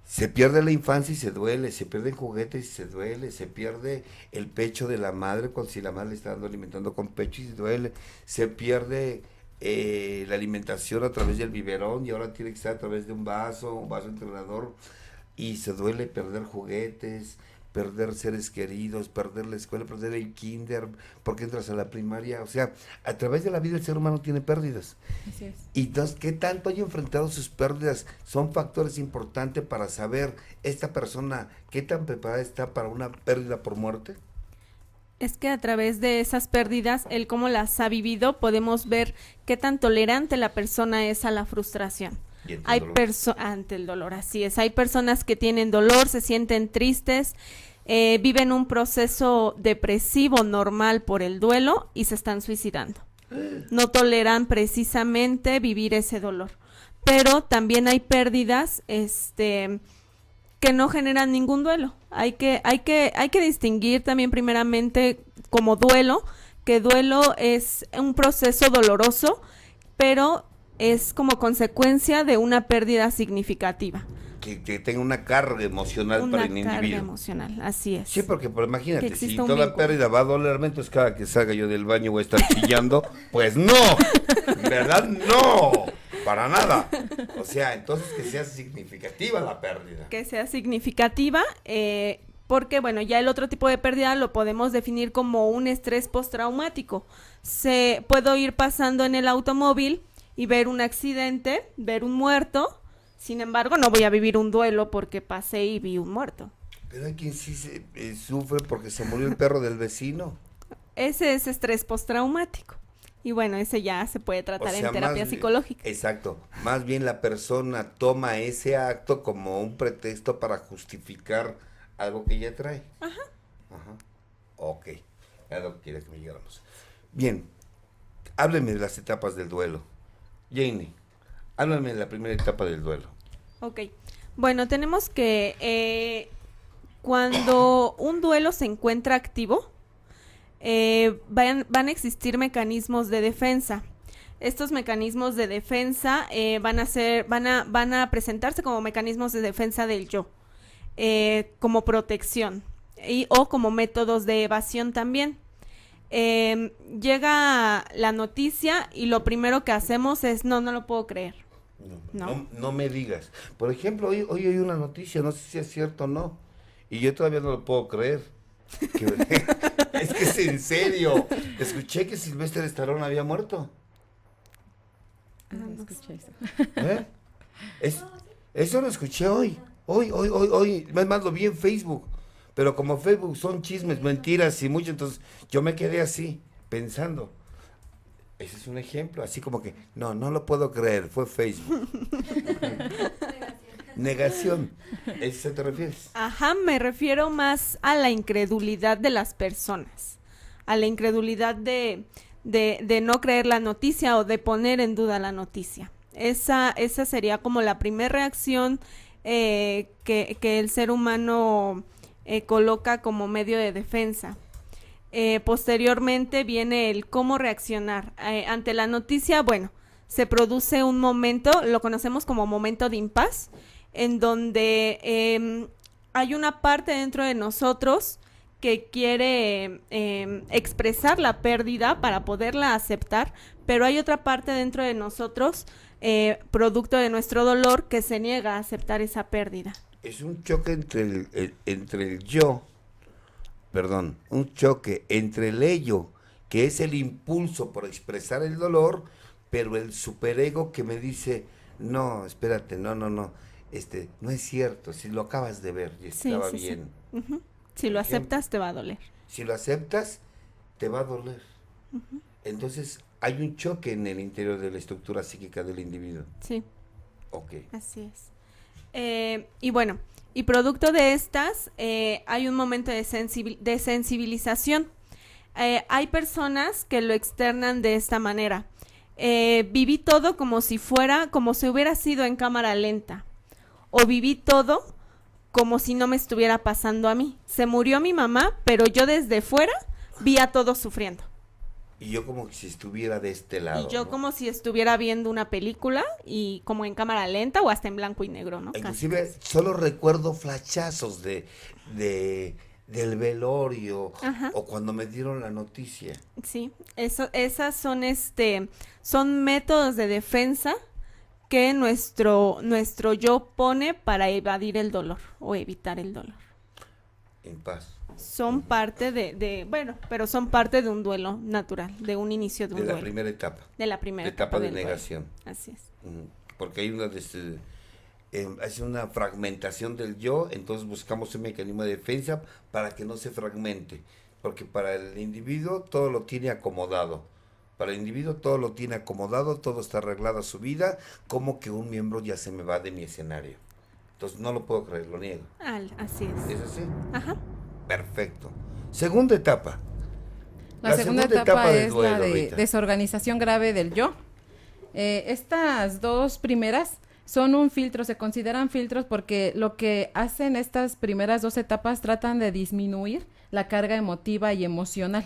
Se pierde la infancia y se duele, se pierden juguetes y se duele, se pierde el pecho de la madre cuando si la madre le está dando alimentando con pecho y se duele, se pierde la alimentación a través del biberón y ahora tiene que ser a través de un vaso entrenador, y se duele perder juguetes, perder seres queridos, perder la escuela, perder el kinder, porque entras a la primaria, o sea, a través de la vida el ser humano tiene pérdidas. Así es. Y entonces, ¿qué tanto hay enfrentado sus pérdidas? Son factores importantes para saber esta persona qué tan preparada está para una pérdida por muerte. Es que a través de esas pérdidas, el cómo las ha vivido, podemos ver qué tan tolerante la persona es a la frustración. Hay ante el dolor, así es. Hay personas que tienen dolor, se sienten tristes, viven un proceso depresivo normal por el duelo y se están suicidando. No toleran precisamente vivir ese dolor. Pero también hay pérdidas, que no generan ningún duelo. Hay que distinguir también primeramente como duelo, que duelo es un proceso doloroso, pero es como consecuencia de una pérdida significativa. Que tenga una carga emocional para el individuo. Una carga emocional, así es. Sí, porque pues, imagínate, si toda vínculo. pérdida va a dolerme, entonces cada que salga yo del baño voy a estar chillando, pues no, ¿verdad? No, para nada. O sea, entonces que sea significativa la pérdida. Que sea significativa, porque bueno, ya el otro tipo de pérdida lo podemos definir como un estrés postraumático. Puedo ir pasando en el automóvil y ver un accidente, ver un muerto, sin embargo no voy a vivir un duelo porque pasé y vi un muerto. Pero hay quien sí sufre porque se murió el perro del vecino. Ese es estrés postraumático. Y bueno, ese ya se puede tratar en terapia psicológica. Exacto. Más bien la persona toma ese acto como un pretexto para justificar algo que ya trae. Ajá. Ok. Es lo que quiere que me llegáramos. Bien. Hábleme de las etapas del duelo. Janie, háblame de la primera etapa del duelo. Ok. Bueno, tenemos que cuando un duelo se encuentra activo, van a existir mecanismos de defensa. Estos mecanismos de defensa van a presentarse como mecanismos de defensa del yo, como protección o como métodos de evasión también. Llega la noticia y lo primero que hacemos es no lo puedo creer. No me digas. Por ejemplo, hoy hay una noticia, no sé si es cierto o no, y yo todavía no lo puedo creer. Es que es en serio. Escuché que Sylvester Stallone había muerto. No escuché eso. Eso lo escuché hoy. Hoy. Más lo vi en Facebook. Pero como Facebook son chismes, mentiras y mucho, entonces yo me quedé así, pensando. Ese es un ejemplo, así como que, no lo puedo creer, fue Facebook. Negación. ¿A eso te refieres? Ajá, me refiero más a la incredulidad de las personas, a la incredulidad de no creer la noticia o de poner en duda la noticia. Esa sería como la primera reacción que el ser humano coloca como medio de defensa. Posteriormente viene el cómo reaccionar. Ante la noticia, bueno, se produce un momento, lo conocemos como momento de impas, en donde hay una parte dentro de nosotros que quiere expresar la pérdida para poderla aceptar, pero hay otra parte dentro de nosotros, producto de nuestro dolor, que se niega a aceptar esa pérdida. Es un choque entre el yo, un choque entre el ello, que es el impulso por expresar el dolor, pero el superego que me dice, no, espérate, no, no es cierto, si lo acabas de ver y estaba bien. Sí. Uh-huh. Si lo aceptas, te va a doler. Si lo aceptas, te va a doler. Uh-huh. Entonces, hay un choque en el interior de la estructura psíquica del individuo. Sí. Ok. Así es. Y bueno, y producto de estas, hay un momento de sensibilización. Hay personas que lo externan de esta manera. Viví todo como si hubiera sido en cámara lenta. O viví todo como si no me estuviera pasando a mí. Se murió mi mamá, pero yo desde fuera vi a todos sufriendo. y yo como si estuviera de este lado. Y yo ¿no? como si estuviera viendo una película y como en cámara lenta o hasta en blanco y negro, ¿no? Inclusive solo recuerdo flashazos del velorio Ajá. o cuando me dieron la noticia. Sí, esas son métodos de defensa que nuestro yo pone para evadir el dolor o evitar el dolor. En paz. Son parte bueno, pero son parte de un duelo natural, de un inicio de un De la duelo. primera etapa. De la primera etapa de del duelo. negación. Así es. Porque hay hace una fragmentación del yo, entonces buscamos un mecanismo de defensa para que no se fragmente, porque para el individuo todo lo tiene acomodado, todo está arreglado a su vida, como que un miembro ya se me va de mi escenario, entonces no lo puedo creer, lo niego. Así es. ¿Es así? Ajá. Perfecto. Segunda etapa. La segunda etapa del es duelo, la de Rita. desorganización grave del yo. Estas dos primeras son un filtro, se consideran filtros porque lo que hacen estas primeras dos etapas tratan de disminuir la carga emotiva y emocional.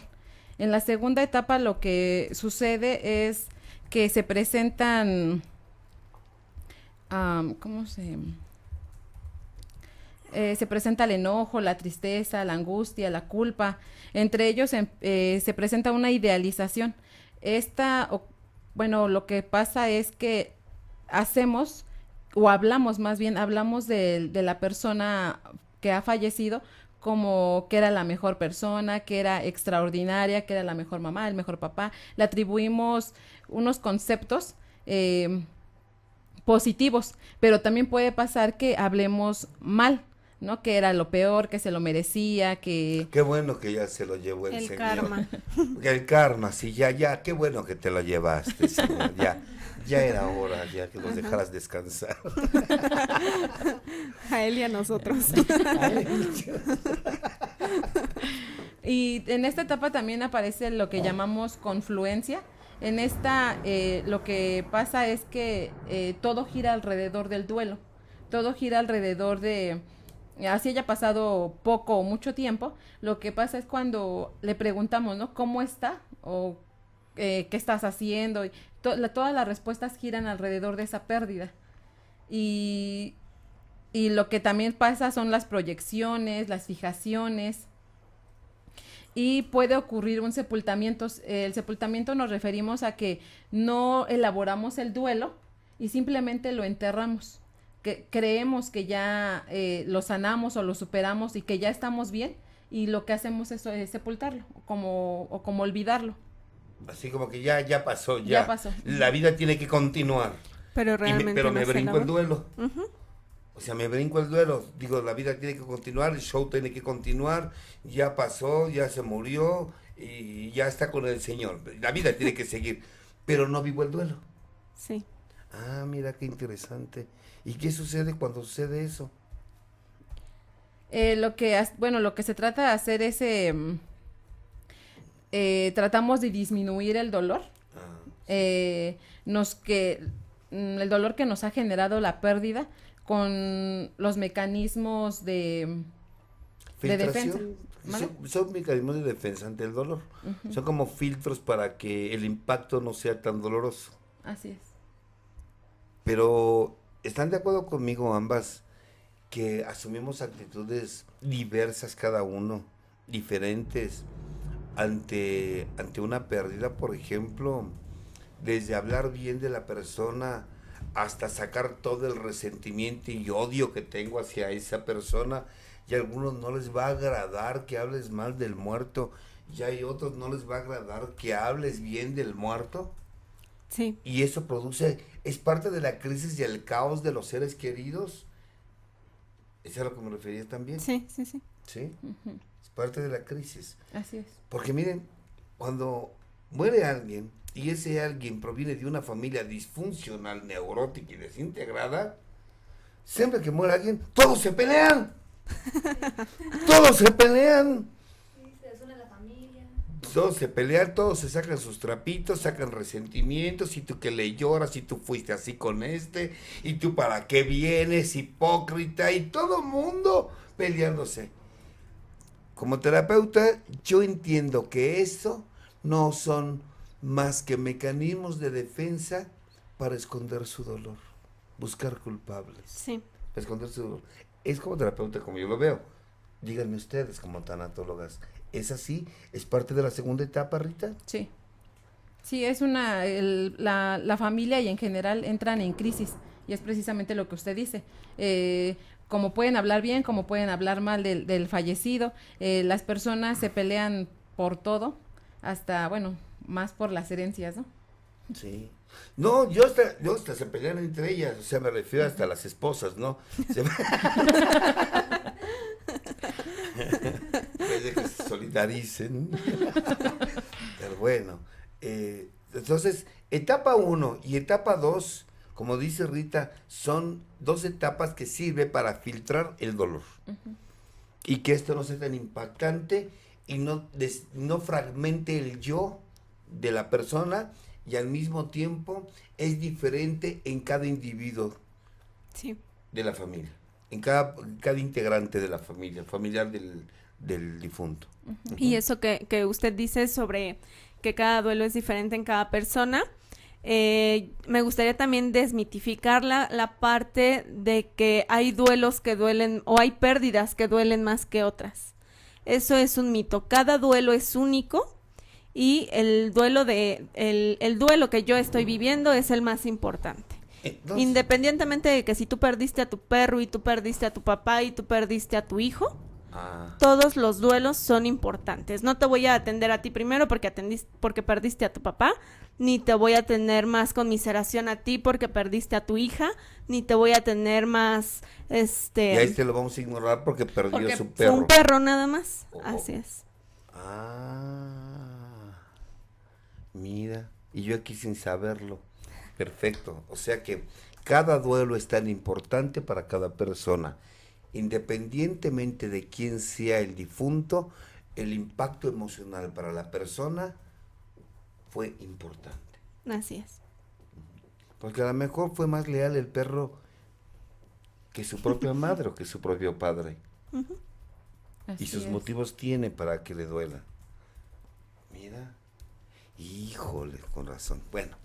En la segunda etapa lo que sucede es que se presentan, se presenta el enojo, la tristeza, la angustia, la culpa. Entre ellos se presenta una idealización. Lo que pasa es que hablamos de la persona que ha fallecido como que era la mejor persona, que era extraordinaria, que era la mejor mamá, el mejor papá. Le atribuimos unos conceptos positivos, pero también puede pasar que hablemos mal, ¿no? Que era lo peor, que se lo merecía, que... Qué bueno que ya se lo llevó el El Señor. karma. El karma, sí, ya, qué bueno que te lo llevaste, Señor, ya era hora, ya que nos dejaras descansar. A él y a nosotros. Y en esta etapa también aparece lo que llamamos confluencia. En esta lo que pasa es que todo gira alrededor del duelo, todo gira alrededor de, así haya pasado poco o mucho tiempo, lo que pasa es cuando le preguntamos, ¿no? ¿Cómo está? O ¿qué estás haciendo? Y todas las respuestas giran alrededor de esa pérdida. Y lo que también pasa son las proyecciones, las fijaciones. Y puede ocurrir un sepultamiento. El sepultamiento nos referimos a que no elaboramos el duelo y simplemente lo enterramos. Que creemos que ya lo sanamos o lo superamos y que ya estamos bien, y lo que hacemos es sepultarlo o como olvidarlo. Así como que ya pasó, Ya pasó. La vida tiene que continuar. Pero realmente me no se brinco logró. el duelo. Ujú. O sea, me brinco el duelo. Digo, la vida tiene que continuar, el show tiene que continuar. Ya pasó, ya se murió y ya está con el Señor. La vida tiene que seguir. Pero no vivo el duelo. Sí. Ah, mira qué interesante. ¿Y qué sucede cuando sucede eso? Lo que se trata de hacer es tratamos de disminuir el dolor. El dolor que nos ha generado la pérdida con los mecanismos de defensa. Son mecanismos de defensa ante el dolor. Uh-huh. Son como filtros para que el impacto no sea tan doloroso. Así es. Pero, ¿están de acuerdo conmigo ambas que asumimos actitudes diversas cada uno, diferentes, ante una pérdida? Por ejemplo, desde hablar bien de la persona hasta sacar todo el resentimiento y odio que tengo hacia esa persona, y a algunos no les va a agradar que hables mal del muerto, y hay otros no les va a agradar que hables bien del muerto. Sí. Y eso es parte de la crisis y el caos de los seres queridos. ¿Eso es a lo que me refería también? Sí. ¿Sí? Uh-huh. Es parte de la crisis. Así es. Porque miren, cuando muere alguien y ese alguien proviene de una familia disfuncional, neurótica y desintegrada, siempre que muere alguien, todos se pelean. Todos se pelean. Todos se pelean, todos se sacan sus trapitos, sacan resentimientos, y tú que le lloras, y tú fuiste así con y tú para qué vienes, hipócrita, y todo mundo peleándose. Como terapeuta, yo entiendo que eso no son más que mecanismos de defensa para esconder su dolor, buscar culpables, Sí. esconder su dolor. Es como terapeuta, como yo lo veo. Díganme ustedes, como tanatólogas, ¿es así? ¿Es parte de la segunda etapa, Rita? Sí. Sí, es la familia y en general entran en crisis, y es precisamente lo que usted dice. Como pueden hablar bien, como pueden hablar mal del fallecido, las personas se pelean por todo, hasta, bueno, más por las herencias, ¿no? Sí. No, yo hasta se pelean entre ellas, o sea, me refiero hasta a las esposas, ¿no? Puede que se solidaricen. Pero bueno, entonces, etapa 1 y etapa 2, como dice Rita, son 2 etapas que sirven para filtrar el dolor. Y que esto no sea tan impactante y no fragmente el yo de la persona, y al mismo tiempo es diferente en cada individuo Sí. de la familia, en cada integrante de la familia, familiar del difunto. Y eso que usted dice sobre que cada duelo es diferente en cada persona, me gustaría también desmitificar la parte de que hay duelos que duelen o hay pérdidas que duelen más que otras. Eso es un mito. Cada duelo es único y el duelo el duelo que yo estoy viviendo es el más importante. Entonces, Independientemente de que si tú perdiste a tu perro y tú perdiste a tu papá y tú perdiste a tu hijo, ah, todos los duelos son importantes. No te voy a atender a ti primero porque perdiste a tu papá, ni te voy a tener más conmiseración a ti porque perdiste a tu hija, ni te voy a tener más y a este lo vamos a ignorar porque perdió porque su fue perro. un perro nada más. Oh. Así es. Mira, y yo aquí sin saberlo. Perfecto. O sea que cada duelo es tan importante para cada persona. Independientemente de quién sea el difunto, el impacto emocional para la persona fue importante. Así es. Porque a lo mejor fue más leal el perro que su propia madre o que su propio padre. Así Y sus es. motivos tiene para que le duela. Mira. Híjole, con razón. Bueno.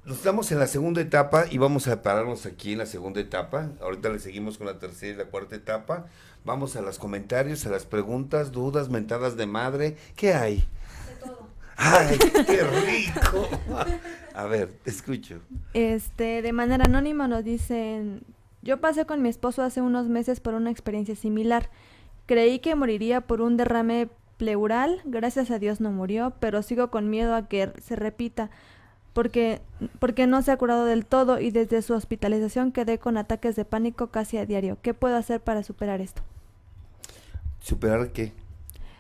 Estamos en la segunda etapa y vamos a pararnos aquí en la segunda etapa. Ahorita le seguimos con la tercera y la cuarta etapa. Vamos a los comentarios, a las preguntas, dudas, mentadas de madre. ¿Qué hay? De todo. ¡Ay, qué rico! A ver, te escucho. De manera anónima nos dicen, yo pasé con mi esposo hace unos meses por una experiencia similar. Creí que moriría por un derrame pleural, gracias a Dios no murió, pero sigo con miedo a que se repita, porque no se ha curado del todo y desde su hospitalización quedé con ataques de pánico casi a diario. ¿Qué puedo hacer para superar esto? ¿Superar qué?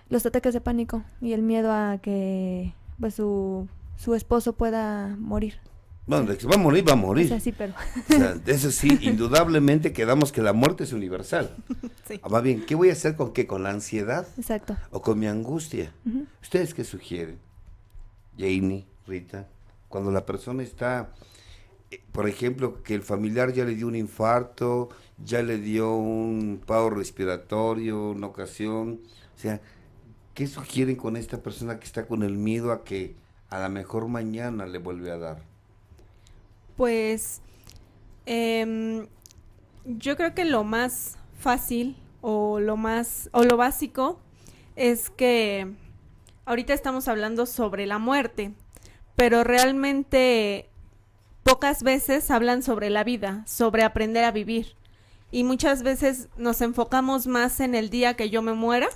Los ataques de pánico y el miedo a que pues su esposo pueda morir. Bueno, de que va a morir, va a morir. O sea, sí, pero... O sea, de eso sí, indudablemente quedamos que la muerte es universal. Sí. Más bien, ¿qué voy a hacer con qué? ¿Con la ansiedad? Exacto. ¿O con mi angustia? Ujú. ¿Ustedes qué sugieren? Janie, Rita, cuando la persona está, por ejemplo, que el familiar ya le dio un infarto, ya le dio un paro respiratorio, una ocasión, o sea, ¿qué sugieren con esta persona que está con el miedo a que a lo mejor mañana le vuelve a dar? Pues yo creo que lo más fácil o lo básico es que ahorita estamos hablando sobre la muerte, pero realmente pocas veces hablan sobre la vida, sobre aprender a vivir. Y muchas veces nos enfocamos más en el día que yo me muera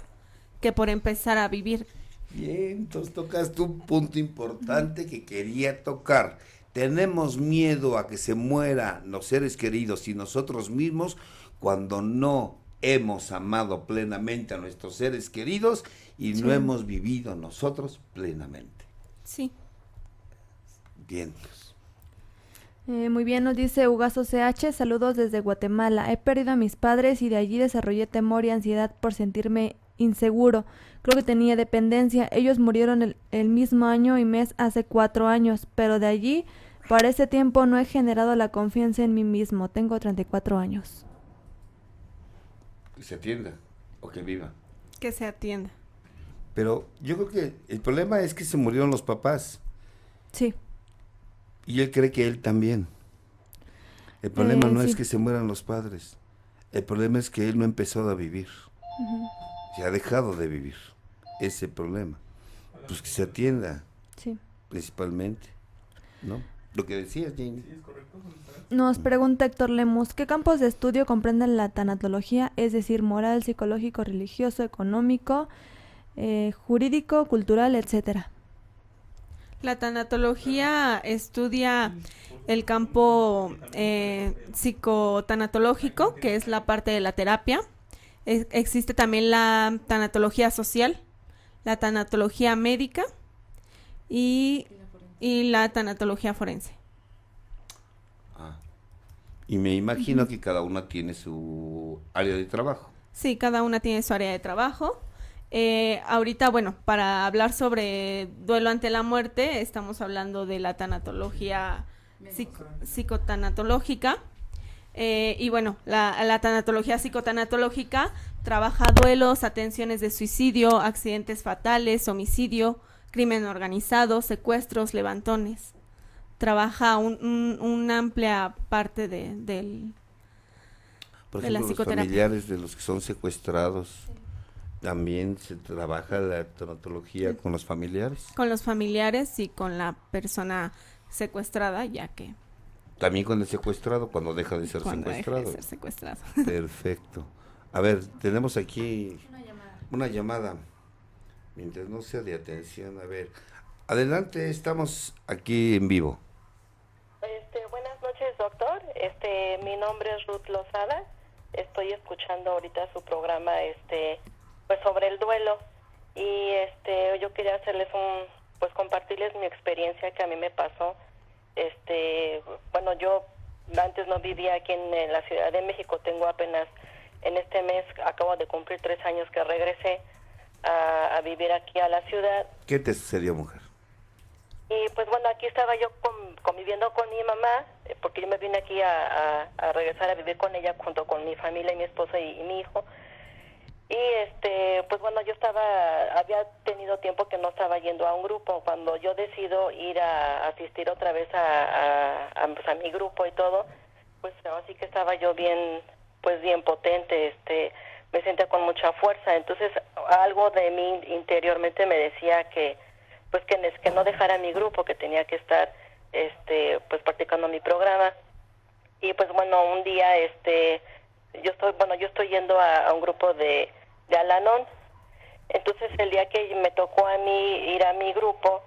que por empezar a vivir. Bien, entonces tocaste un punto importante que quería tocar. Tenemos miedo a que se mueran los seres queridos y nosotros mismos cuando no hemos amado plenamente a nuestros seres queridos y no hemos vivido nosotros plenamente. Sí. Bien, pues. Muy bien, nos dice Ugazo CH, saludos desde Guatemala. He perdido a mis padres y de allí desarrollé temor y ansiedad por sentirme inseguro. Creo que tenía dependencia. Ellos murieron el mismo año y mes hace 4 años, pero de allí, para ese tiempo, no he generado la confianza en mí mismo. Tengo 34 años. Que se atienda o que viva. Que se atienda. Pero yo creo que el problema es que se murieron los papás Sí. y él cree que él también. El problema no sí. es que se mueran los padres. El problema es que él no empezó a vivir. Ujú. Se ha dejado de vivir. Ese es el problema. Pues que se atienda, Sí. principalmente, ¿no? Lo que decías, Jamie. Nos pregunta Héctor Lemus, ¿qué campos de estudio comprenden la tanatología? Es decir, moral, psicológico, religioso, económico, jurídico, cultural, etcétera. La tanatología estudia el campo psicotanatológico, que es la parte de la terapia. Existe también la tanatología social, la tanatología médica y la tanatología forense. Ah. Y me imagino que cada una tiene su área de trabajo. Sí, cada una tiene su área de trabajo. Ahorita, bueno, para hablar sobre duelo ante la muerte, estamos hablando de la tanatología psicotanatológica. Y bueno, la tanatología psicotanatológica trabaja duelos, atenciones de suicidio, accidentes fatales, homicidio, crimen organizado, secuestros, levantones. Trabaja una amplia parte Por de la ejemplo, los psicoterapia. familiares de los que son secuestrados, también se trabaja la tanatología con los familiares. Con los familiares y con la persona secuestrada, ya que También con el secuestrado, cuando deja de ser cuando deje secuestrado. de ser secuestrado. Perfecto. A ver, tenemos aquí una llamada. Mientras no sea de atención, a ver. Adelante, estamos aquí en vivo. Buenas noches, doctor. Mi nombre es Ruth Lozada. Estoy escuchando ahorita su programa, pues sobre el duelo. Y yo quería hacerles pues compartirles mi experiencia que a mí me pasó. Bueno, yo antes no vivía aquí en la Ciudad de México. Tengo apenas, en este mes, acabo de cumplir 3 años que regresé a vivir aquí a la ciudad. ¿Qué te sucedió, mujer? Y pues bueno, aquí estaba yo conviviendo con mi mamá, porque yo me vine aquí a regresar a vivir con ella junto con mi familia y mi esposo y mi hijo. Y pues bueno, yo había tenido tiempo que no estaba yendo a un grupo. Cuando yo decido ir a asistir otra vez pues a mi grupo y todo, pues así que estaba yo bien potente, me sentía con mucha fuerza. Entonces algo de mí interiormente me decía que pues que no dejara mi grupo, que tenía que estar pues practicando mi programa. Y pues bueno, un día yo estoy yendo a un grupo de Al-Anon. Entonces el día que me tocó a mí ir a mi grupo,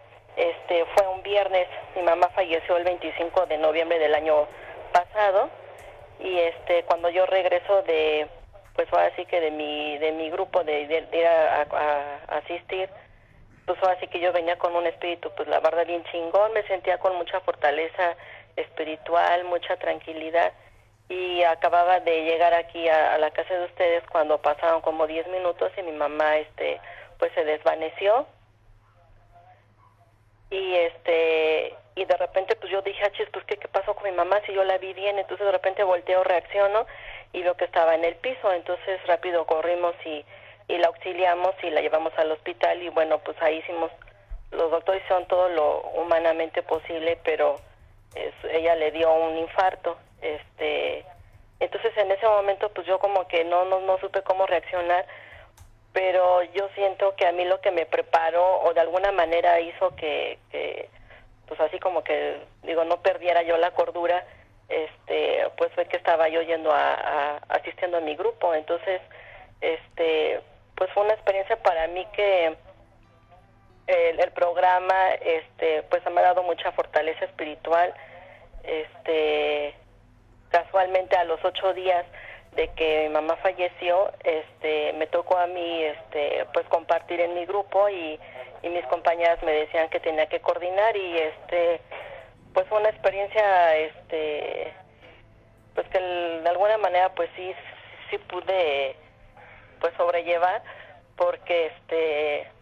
fue un viernes. Mi mamá falleció el 25 de noviembre del año pasado. Y cuando yo regreso pues ahora sí que de mi grupo de ir a asistir, pues ahora sí que yo venía con un espíritu, pues la verdad bien chingón. Me sentía con mucha fortaleza espiritual, mucha tranquilidad. Y acababa de llegar aquí a la casa de ustedes cuando pasaron como 10 minutos y mi mamá pues se desvaneció. Y de repente pues yo dije, chis, pues ¿qué pasó con mi mamá si yo la vi bien? Entonces de repente volteo, reacciono y veo que estaba en el piso. Entonces rápido corrimos y la auxiliamos y la llevamos al hospital. Y bueno, pues ahí los doctores hicieron todo lo humanamente posible, pero ella le dio un infarto. Entonces en ese momento pues yo como que no supe cómo reaccionar, pero yo siento que a mí lo que me preparó o de alguna manera hizo que pues así como que digo no perdiera yo la cordura, pues fue que estaba yo yendo asistiendo a mi grupo. Entonces pues fue una experiencia para mí que el programa pues me ha dado mucha fortaleza espiritual. Casualmente a los 8 días de que mi mamá falleció, me tocó a mí pues compartir en mi grupo y mis compañeras me decían que tenía que coordinar y pues fue una experiencia pues que de alguna manera pues sí pude pues sobrellevar, porque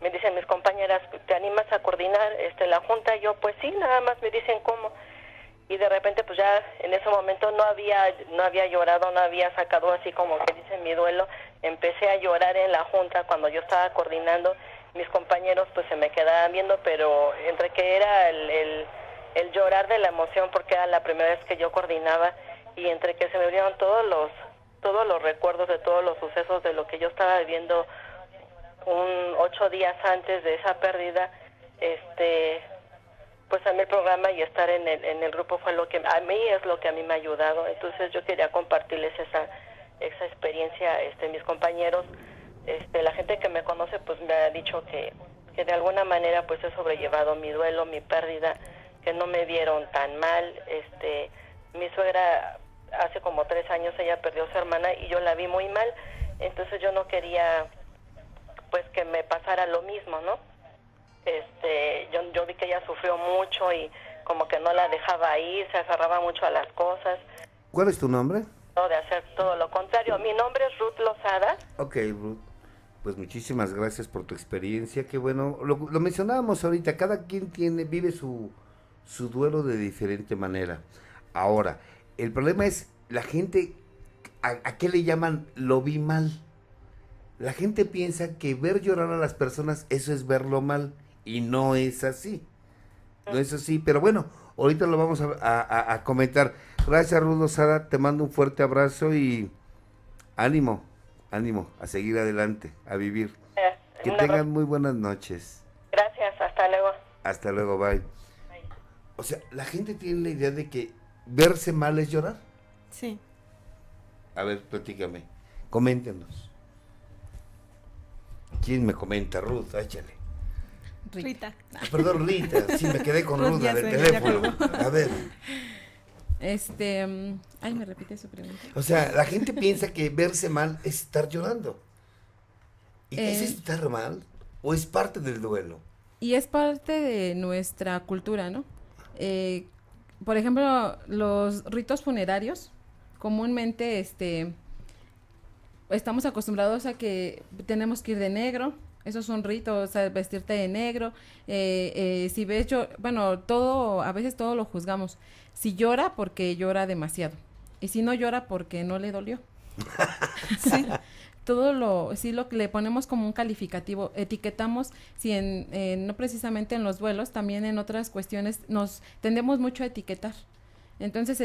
me dicen mis compañeras, ¿te animas a coordinar la junta? Yo pues sí, nada más me dicen cómo. Y de repente pues ya en ese momento no había llorado, no había sacado así como que dicen mi duelo. Empecé a llorar en la junta cuando yo estaba coordinando mis compañeros pues se me quedaban viendo, pero entre que era el llorar de la emoción porque era la primera vez que yo coordinaba, y entre que se me vinieron todos los recuerdos de todos los sucesos de lo que yo estaba viviendo 8 días antes de esa pérdida, pues a mí el programa y estar en el grupo fue lo que a mí es lo que a mí me ha ayudado. Entonces yo quería compartirles esa experiencia, mis compañeros, la gente que me conoce pues me ha dicho que de alguna manera pues he sobrellevado mi duelo, mi pérdida, que no me vieron tan mal. Mi suegra hace como 3 años ella perdió a su hermana y yo la vi muy mal, entonces yo no quería pues que me pasara lo mismo, ¿no? Yo vi que ella sufrió mucho y como que no la dejaba ir, se aferraba mucho a las cosas. ¿Cuál es tu nombre? No, de hacer todo lo contrario. Mi nombre es Ruth Lozada. Ok, Ruth. Pues muchísimas gracias por tu experiencia. Qué bueno. Lo mencionábamos ahorita, cada quien vive su duelo de diferente manera. Ahora, el problema es la gente, ¿a qué le llaman lo vi mal? La gente piensa que ver llorar a las personas, eso es verlo mal, y no es así. No es así, pero bueno, ahorita lo vamos a comentar. Gracias, Ruth Lozada, te mando un fuerte abrazo y ánimo a seguir adelante, a vivir. Que tengan muy buenas noches. Gracias, hasta luego. Hasta luego, bye. O sea, la gente tiene la idea de que verse mal es llorar. Sí. A ver, platícame, coméntenos. ¿Quién me comenta? Ruth, échale. Rita. Perdón, Rita, sí me quedé con Ruth Ruth ya del se teléfono. A ver. Ay, me repite su pregunta. O sea, la gente piensa que verse mal es estar llorando. ¿Y es estar mal o es parte del duelo? Y es parte de nuestra cultura, ¿no? Por ejemplo, los ritos funerarios, comúnmente estamos acostumbrados a que tenemos que ir de negro. Eso es un rito, o sea, vestirte de negro. Si ves, a veces todo lo juzgamos. Si llora, porque llora demasiado. Y si no llora, porque no le dolió. Sí, sí lo que le ponemos como un calificativo, etiquetamos, si no precisamente en los duelos, también en otras cuestiones nos tendemos mucho a etiquetar. Entonces,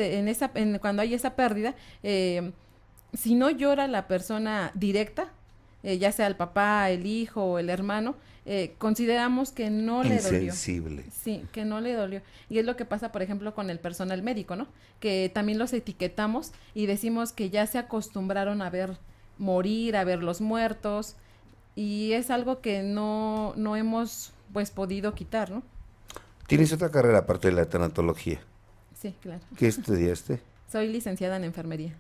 cuando hay esa pérdida, si no llora la persona directa, ya sea el papá, el hijo o el hermano, consideramos que no le dolió. Insensible. Sí, que no le dolió. Y es lo que pasa, por ejemplo, con el personal médico, ¿no? Que también los etiquetamos y decimos que ya se acostumbraron a ver morir, a ver los muertos, y es algo que no hemos, pues, podido quitar, ¿no? ¿Tienes otra carrera aparte de la tanatología? Sí, claro. ¿Qué estudiaste? Soy licenciada en enfermería.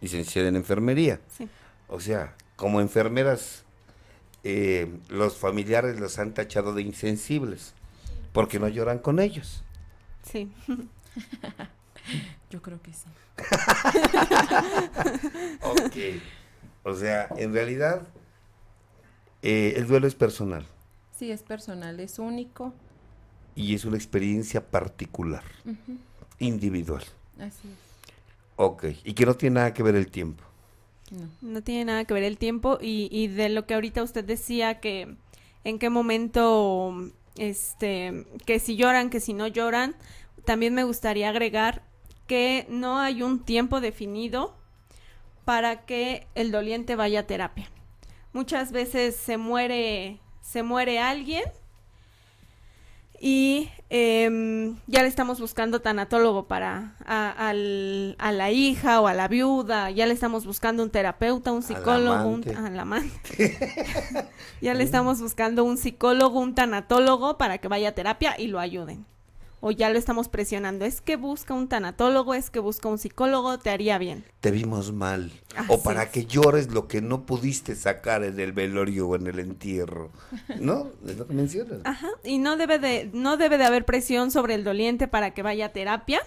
Licenciada en enfermería. Sí. O sea, como enfermeras, los familiares los han tachado de insensibles, porque no lloran con ellos. Sí. Yo creo que sí. Ok. O sea, en realidad, el duelo es personal. Sí, es personal, es único. Y es una experiencia particular, individual. Así es. Ok, y que no tiene nada que ver el tiempo. No tiene nada que ver el tiempo, y de lo que ahorita usted decía, que en qué momento, que si lloran, que si no lloran, también me gustaría agregar que no hay un tiempo definido para que el doliente vaya a terapia. Muchas veces se muere alguien y ya le estamos buscando tanatólogo para a la hija o a la viuda, ya le estamos buscando un terapeuta, un psicólogo, al amante. Ya le estamos buscando un psicólogo, un tanatólogo para que vaya a terapia y lo ayuden. O ya lo estamos presionando, es que busca un tanatólogo, es que busca un psicólogo, te haría bien. Te vimos mal. Así O para es. que llores lo que no pudiste sacar en el velorio o en el entierro. ¿No? Es lo que mencionas. Ajá, y no debe de haber presión sobre el doliente para que vaya a terapia.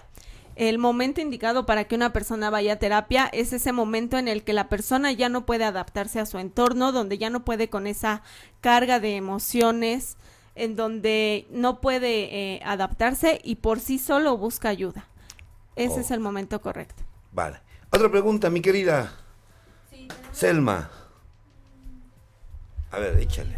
El momento indicado para que una persona vaya a terapia es ese momento en el que la persona ya no puede adaptarse a su entorno, donde ya no puede con esa carga de emociones, en donde no puede adaptarse y por sí solo busca ayuda. Ese es el momento correcto. Vale. Otra pregunta, mi querida Selma. A ver, échale.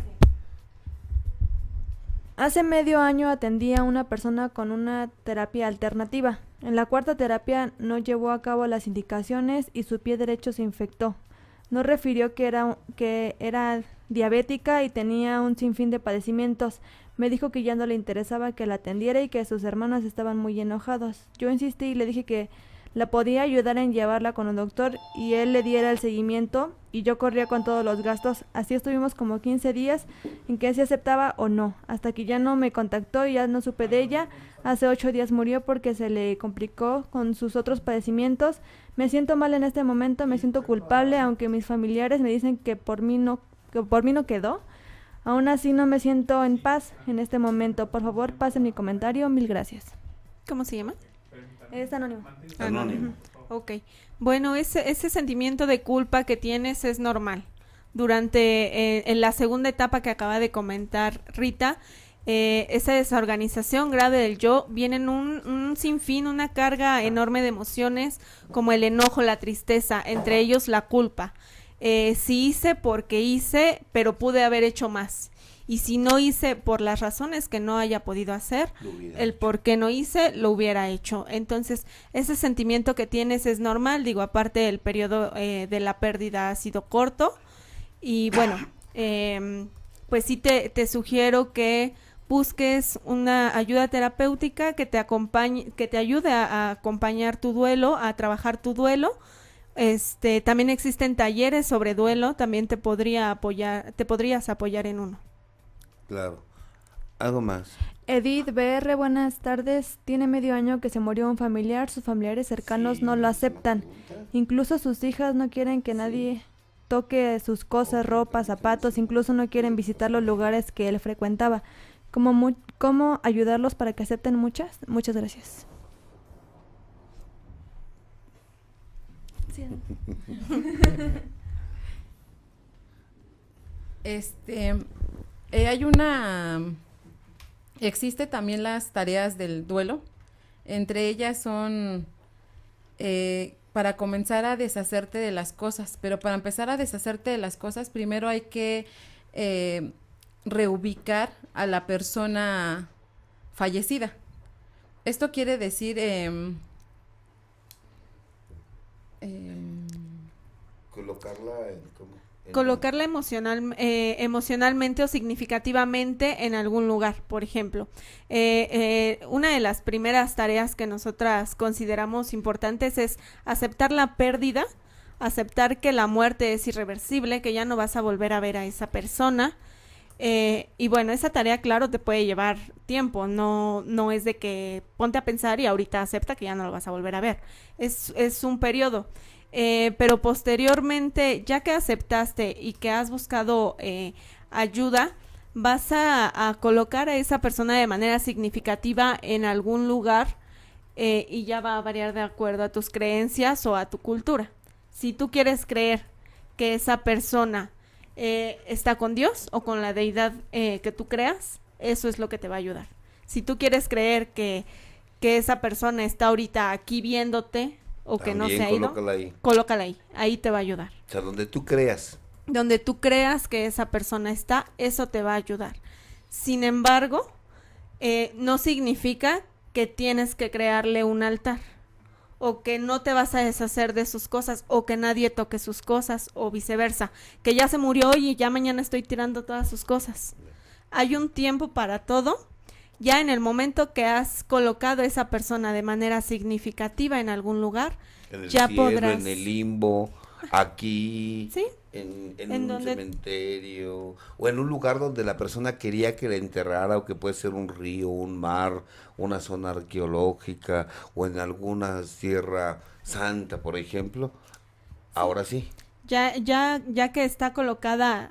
Hace medio año atendí a una persona con una terapia alternativa. En la cuarta terapia no llevó a cabo las indicaciones y su pie derecho se infectó. No refirió que era diabética y tenía un sinfín de padecimientos. Me dijo que ya no le interesaba que la atendiera y que sus hermanos estaban muy enojados. Yo insistí y le dije que la podía ayudar en llevarla con un doctor y él le diera el seguimiento y yo corría con todos los gastos. Así estuvimos como 15 días en que si aceptaba o no, hasta que ya no me contactó y ya no supe de ella. Hace 8 días murió porque se le complicó con sus otros padecimientos. Me siento mal en este momento, me siento culpable, aunque mis familiares me dicen que por mí no quedó. Aún así no me siento en paz en este momento. Por favor, pasen mi comentario. Mil gracias. ¿Cómo se llama? Es anónimo. Anónimo. Ok. Bueno, ese sentimiento de culpa que tienes es normal. Durante en la segunda etapa que acaba de comentar Rita, esa desorganización grave del yo viene en un sinfín, una carga enorme de emociones como el enojo, la tristeza, entre ellos la culpa. Si hice porque hice, pero pude haber hecho más. Y si no hice por las razones que no haya podido hacer, el por qué no hice, lo hubiera hecho. Entonces, ese sentimiento que tienes es normal, digo, aparte el periodo de la pérdida ha sido corto. Y bueno, pues sí te sugiero que busques una ayuda terapéutica que te acompañe, que te ayude a acompañar tu duelo, a trabajar tu duelo. También existen talleres sobre duelo, también te podrías apoyar en uno. Claro. ¿Algo más? Edith BR, buenas tardes. Tiene medio año que se murió un familiar, sus familiares cercanos no lo aceptan. Incluso sus hijas no quieren que nadie toque sus cosas, ropa, zapatos, incluso no quieren visitar los lugares que él frecuentaba. ¿Cómo ayudarlos para que acepten muchas? Muchas gracias. Sí. Existe también las tareas del duelo. Entre ellas son para comenzar a deshacerte de las cosas, pero para empezar a deshacerte de las cosas, primero hay que reubicar a la persona fallecida. Esto quiere decir colocarla emocionalmente o significativamente en algún lugar, por ejemplo. Una de las primeras tareas que nosotras consideramos importantes es aceptar la pérdida, aceptar que la muerte es irreversible, que ya no vas a volver a ver a esa persona. Y bueno, esa tarea, claro, te puede llevar tiempo, no es de que ponte a pensar y ahorita acepta que ya no lo vas a volver a ver. Es un periodo. Pero posteriormente, ya que aceptaste y que has buscado ayuda, vas a colocar a esa persona de manera significativa en algún lugar y ya va a variar de acuerdo a tus creencias o a tu cultura. Si tú quieres creer que esa persona está con Dios o con la deidad que tú creas, eso es lo que te va a ayudar. Si tú quieres creer que esa persona está ahorita aquí viéndote, o que no se ha ido, colócala ahí te va a ayudar. O sea, donde tú creas. Donde tú creas que esa persona está, eso te va a ayudar. Sin embargo, no significa que tienes que crearle un altar, o que no te vas a deshacer de sus cosas, o que nadie toque sus cosas, o viceversa, que ya se murió hoy y ya mañana estoy tirando todas sus cosas. Hay un tiempo para todo. Ya en el momento que has colocado a esa persona de manera significativa en algún lugar, En el ya cielo, podrás. en el limbo, aquí, ¿Sí? en ¿En un dónde? cementerio, o en un lugar donde la persona quería que la enterrara, o que puede ser un río, un mar, una zona arqueológica, o en alguna tierra santa, por ejemplo. Ahora sí. Ya que está colocada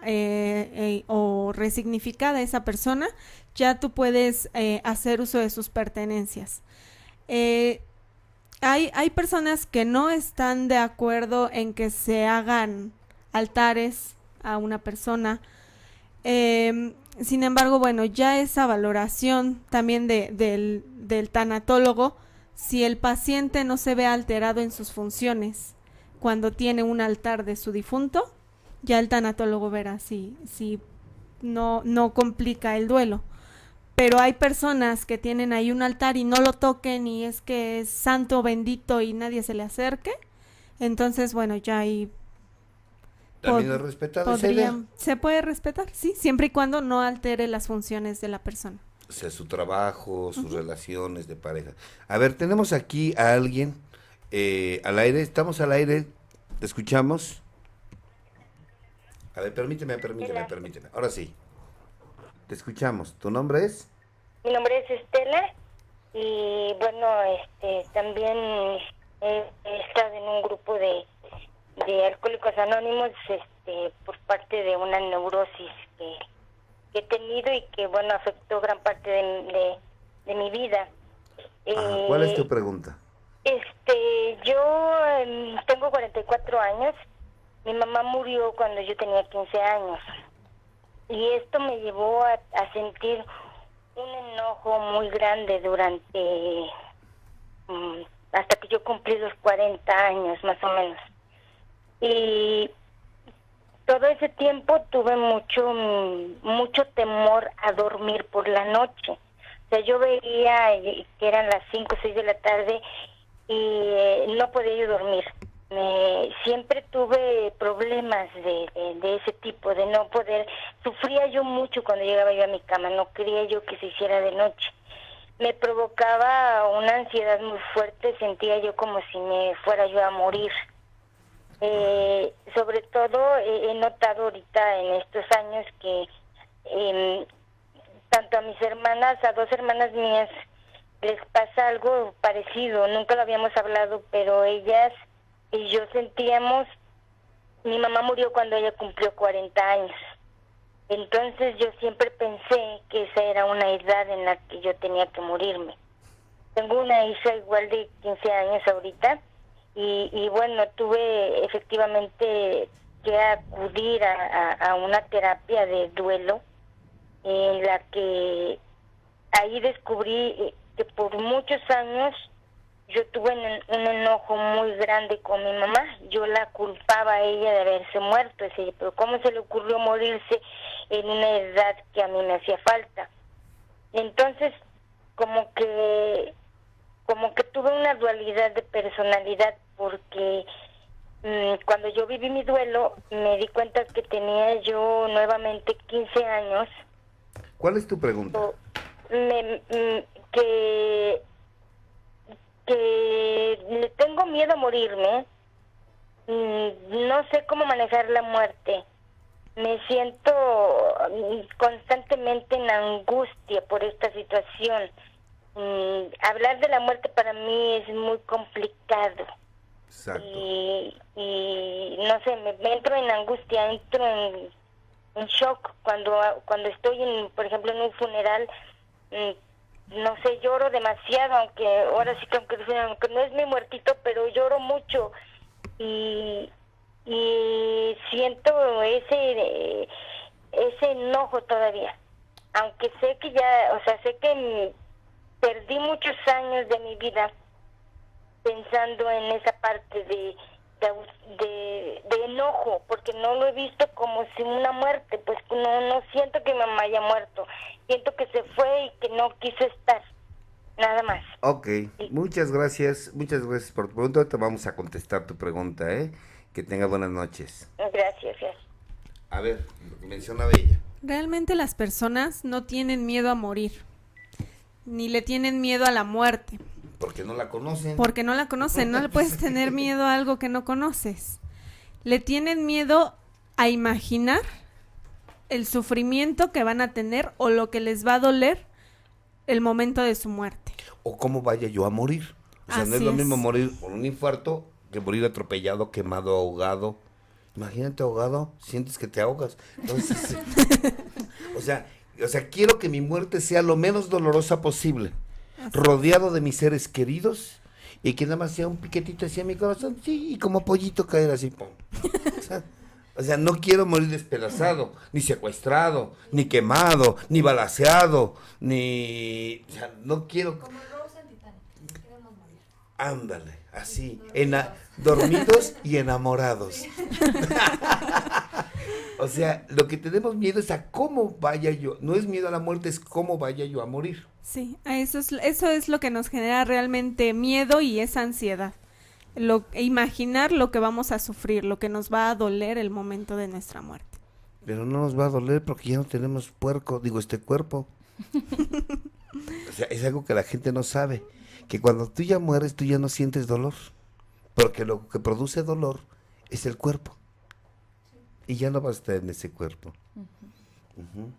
o resignificada esa persona, ya tú puedes hacer uso de sus pertenencias. Hay personas que no están de acuerdo en que se hagan altares a una persona. Sin embargo, bueno, ya esa valoración también del tanatólogo, si el paciente no se ve alterado en sus funciones cuando tiene un altar de su difunto, ya el tanatólogo verá si no complica el duelo. Pero hay personas que tienen ahí un altar y no lo toquen y es que es santo bendito y nadie se le acerque. Entonces, bueno, ya ahí ¿También es respetado esa idea? se puede respetar, sí, siempre y cuando no altere las funciones de la persona. O sea, su trabajo, sus relaciones de pareja. A ver, tenemos aquí a alguien al aire. ¿Estamos al aire? ¿Te escuchamos? A ver, permíteme. Ahora sí. Te escuchamos. ¿Tu nombre es? Mi nombre es Estela y bueno, también he estado en un grupo de Alcohólicos Anónimos por parte de una neurosis que he tenido y que bueno afectó gran parte de mi vida. ¿Cuál es tu pregunta? Yo tengo 44 años. Mi mamá murió cuando yo tenía 15 años. Y esto me llevó a sentir un enojo muy grande durante hasta que yo cumplí los 40 años más o menos. Y todo ese tiempo tuve mucho temor a dormir por la noche. O sea, yo veía que eran las 5 o 6 de la tarde y no podía yo dormir. Siempre tuve problemas de ese tipo, de no poder. Sufría yo mucho cuando llegaba yo a mi cama, no quería yo que se hiciera de noche. Me provocaba una ansiedad muy fuerte, sentía yo como si me fuera yo a morir. Sobre todo he notado ahorita en estos años que tanto a mis hermanas, a 2 hermanas mías, les pasa algo parecido. Nunca lo habíamos hablado, pero ellas y yo sentíamos. Mi mamá murió cuando ella cumplió 40 años. Entonces yo siempre pensé que esa era una edad en la que yo tenía que morirme. Tengo una hija igual de 15 años ahorita y bueno, tuve efectivamente que acudir a una terapia de duelo en la que ahí descubrí que por muchos años yo tuve un enojo muy grande con mi mamá. Yo la culpaba a ella de haberse muerto, pero ¿cómo se le ocurrió morirse en una edad que a mí me hacía falta? Entonces, como que tuve una dualidad de personalidad, porque cuando yo viví mi duelo, me di cuenta que tenía yo nuevamente 15 años. ¿Cuál es tu pregunta? Que le tengo miedo a morirme, no sé cómo manejar la muerte, me siento constantemente en angustia por esta situación. Hablar de la muerte para mí es muy complicado. Exacto. Y no sé, me entro en angustia, entro en shock cuando estoy por ejemplo en un funeral. No sé, lloro demasiado, aunque no es mi muertito, pero lloro mucho y siento ese enojo todavía, aunque sé que sé que perdí muchos años de mi vida pensando en esa parte de enojo, porque no lo he visto como si una muerte, pues no siento que mi mamá haya muerto, siento que se fue y que no quiso estar, nada más. Ok, muchas gracias por tu pregunta. Te vamos a contestar tu pregunta, que tenga buenas noches. Gracias. A ver, mencionaba ella. Realmente las personas no tienen miedo a morir, ni le tienen miedo a la muerte. Porque no la conocen. Porque no la conocen, no le puedes tener miedo a algo que no conoces. Le tienen miedo a imaginar el sufrimiento que van a tener o lo que les va a doler el momento de su muerte. O cómo vaya yo a morir. O sea, no es lo mismo morir por un infarto que morir atropellado, quemado, ahogado. Imagínate ahogado, sientes que te ahogas. Entonces, o sea, quiero que mi muerte sea lo menos dolorosa posible. Rodeado de mis seres queridos y que nada más sea un piquetito hacia mi corazón, sí, y como pollito caer así, pum. O sea, no quiero morir despedazado, ni secuestrado, ni quemado, ni balaceado, ni... O sea, no quiero... Como Rose en Titanic, queremos morir. Ándale, así, dormidos y enamorados. O sea, lo que tenemos miedo es a cómo vaya yo. No es miedo a la muerte, es cómo vaya yo a morir. Sí, eso es lo que nos genera realmente miedo y esa ansiedad. Imaginar lo que vamos a sufrir, lo que nos va a doler el momento de nuestra muerte. Pero no nos va a doler porque ya no tenemos cuerpo. O sea, es algo que la gente no sabe. Que cuando tú ya mueres, tú ya no sientes dolor. Porque lo que produce dolor es el cuerpo. Y ya no vas a estar en ese cuerpo. Ujú.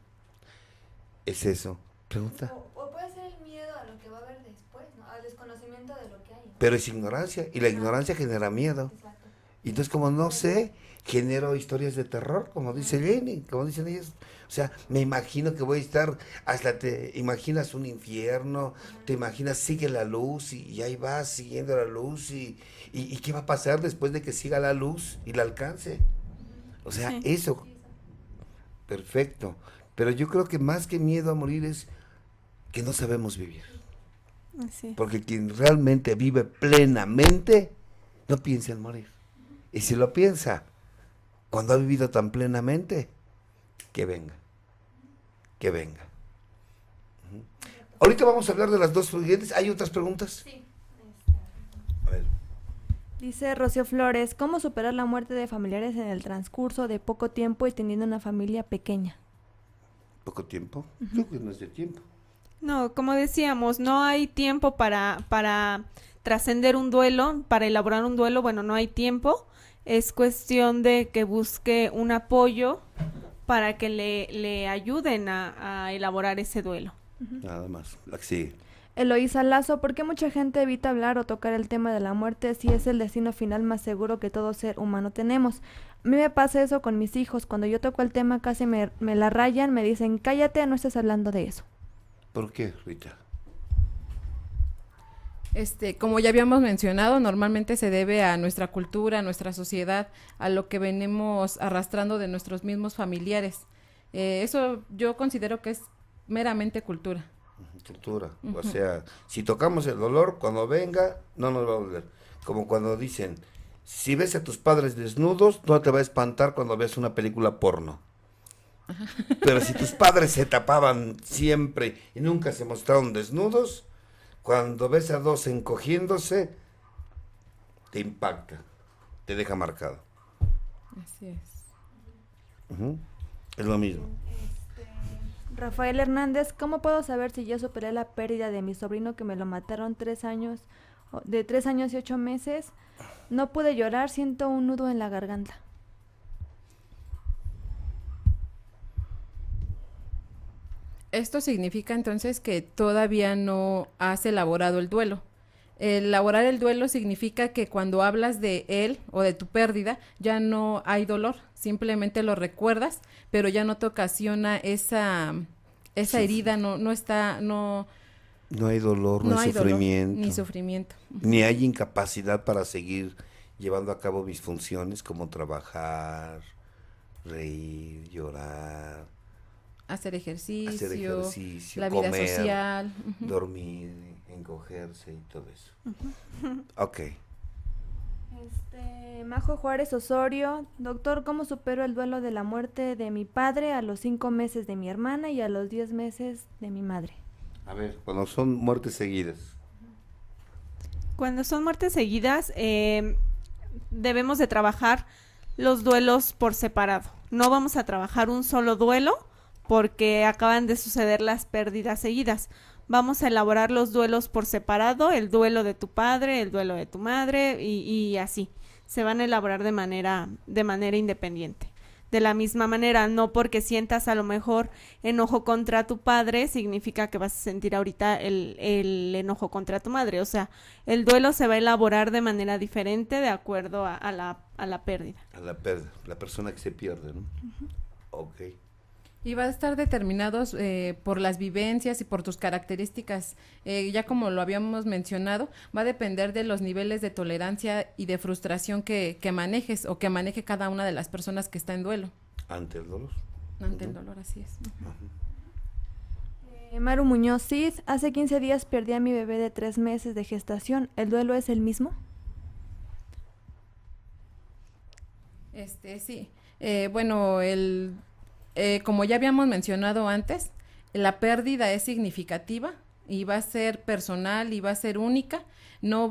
Es eso. Pregunta. O puede ser el miedo a lo que va a haber después, ¿no? Al desconocimiento de lo que hay. Pero es ignorancia. Y la ignorancia genera miedo. Exacto. Y entonces, como no sé, genero historias de terror, como dice Jenny, como dicen ellos. O sea, me imagino que voy a estar, hasta te imaginas un infierno, te imaginas, sigue la luz y ahí vas siguiendo la luz y ¿qué va a pasar después de que siga la luz y la alcance? O sea, Sí. eso, perfecto. Pero yo creo que más que miedo a morir es que no sabemos vivir. Así es. Porque quien realmente vive plenamente no piensa en morir. Y si lo piensa, cuando ha vivido tan plenamente, que venga. Que venga. Ujú. Ahorita vamos a hablar de las dos siguientes. ¿Hay otras preguntas? Sí. A ver. Dice Rocío Flores, ¿cómo superar la muerte de familiares en el transcurso de poco tiempo y teniendo una familia pequeña? ¿Poco tiempo? Yo creo que no es de tiempo. No, como decíamos, no hay tiempo para trascender un duelo, para elaborar un duelo, bueno, no hay tiempo. Es cuestión de que busque un apoyo para que le ayuden a elaborar ese duelo. Nada más. La que sigue. Eloísa Lazo, ¿por qué mucha gente evita hablar o tocar el tema de la muerte si es el destino final más seguro que todo ser humano tenemos? A mí me pasa eso con mis hijos. Cuando yo toco el tema casi me la rayan, me dicen, cállate, no estés hablando de eso. ¿Por qué, Rita? Como ya habíamos mencionado, normalmente se debe a nuestra cultura, a nuestra sociedad, a lo que venimos arrastrando de nuestros mismos familiares. Eso yo considero que es meramente cultura. Cultura. O sea, si tocamos el dolor, cuando venga, no nos va a doler. Como cuando dicen, si ves a tus padres desnudos, no te va a espantar cuando ves una película porno. Pero si tus padres se tapaban siempre y nunca se mostraron desnudos, cuando ves a dos encogiéndose, te impacta, te deja marcado. Así es. Ujú. Es lo mismo. Rafael Hernández, ¿cómo puedo saber si yo superé la pérdida de mi sobrino que me lo mataron de 3 años y 8 meses? No pude llorar, siento un nudo en la garganta. Esto significa entonces que todavía no has elaborado el duelo. Elaborar el duelo significa que cuando hablas de él o de tu pérdida ya no hay dolor, simplemente lo recuerdas, pero ya no te ocasiona esa Sí. herida, no está, no No hay dolor, no hay dolor, sufrimiento. ni sufrimiento. Ni hay incapacidad para seguir llevando a cabo mis funciones como trabajar, reír, llorar, Hacer ejercicio, la comer, vida social. Ujú. dormir, encogerse y todo eso. Ok. Majo Juárez Osorio, doctor, ¿cómo supero el duelo de la muerte de mi padre a los 5 meses de mi hermana y a los 10 meses de mi madre? A ver, cuando son muertes seguidas. Cuando son muertes seguidas, debemos de trabajar los duelos por separado. No vamos a trabajar un solo duelo porque acaban de suceder las pérdidas seguidas. Vamos a elaborar los duelos por separado, el duelo de tu padre, el duelo de tu madre y así. Se van a elaborar de manera independiente. De la misma manera, no porque sientas a lo mejor enojo contra tu padre, significa que vas a sentir ahorita el enojo contra tu madre. O sea, el duelo se va a elaborar de manera diferente de acuerdo a la pérdida. A la pérdida, la persona que se pierde, ¿no? Ok. Y va a estar determinados por las vivencias y por tus características. Ya como lo habíamos mencionado, va a depender de los niveles de tolerancia y de frustración que manejes o que maneje cada una de las personas que está en duelo. Ante el dolor. Ante el dolor, así es. Maru Muñoz Cid, hace 15 días perdí a mi bebé de 3 meses de gestación. ¿El duelo es el mismo? Sí. Bueno, como ya habíamos mencionado antes, la pérdida es significativa y va a ser personal y va a ser única. No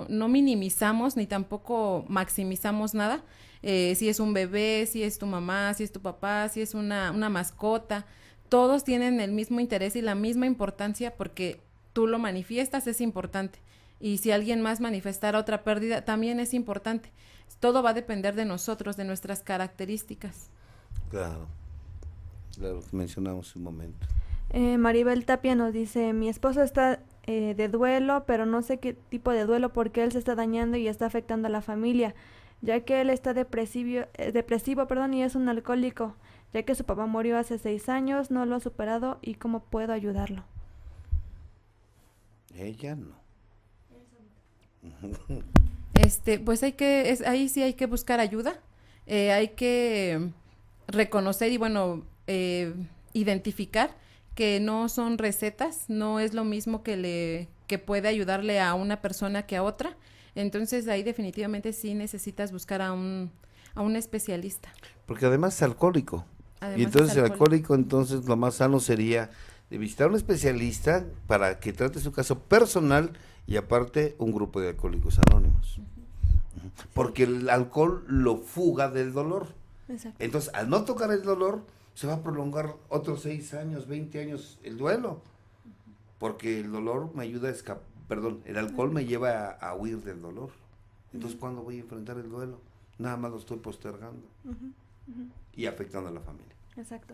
minimizamos ni tampoco maximizamos nada. Si es un bebé, si es tu mamá, si es tu papá, si es una mascota, todos tienen el mismo interés y la misma importancia porque tú lo manifiestas, es importante. Y si alguien más manifestara otra pérdida, también es importante. Todo va a depender de nosotros, de nuestras características. Claro, mencionamos un momento. Maribel Tapia nos dice, mi esposo está de duelo, pero no sé qué tipo de duelo porque él se está dañando y está afectando a la familia, ya que él está depresivo, y es un alcohólico, ya que su papá murió hace 6 años, no lo ha superado y cómo puedo ayudarlo. Ella no. Pues ahí sí hay que buscar ayuda, hay que reconocer y identificar que no son recetas, no es lo mismo que puede ayudarle a una persona que a otra. Entonces ahí definitivamente sí necesitas buscar a un especialista. Porque además es alcohólico. Y entonces el alcohólico, entonces lo más sano sería de visitar a un especialista para que trate su caso personal y aparte un grupo de alcohólicos anónimos. Porque el alcohol lo fuga del dolor. Exacto. Entonces al no tocar el dolor se va a prolongar otros 6 años, 20 años el duelo. Porque el dolor me ayuda a escapar. El alcohol me lleva a huir del dolor. Entonces, ¿cuándo voy a enfrentar el duelo? Nada más lo estoy postergando y afectando a la familia. Exacto.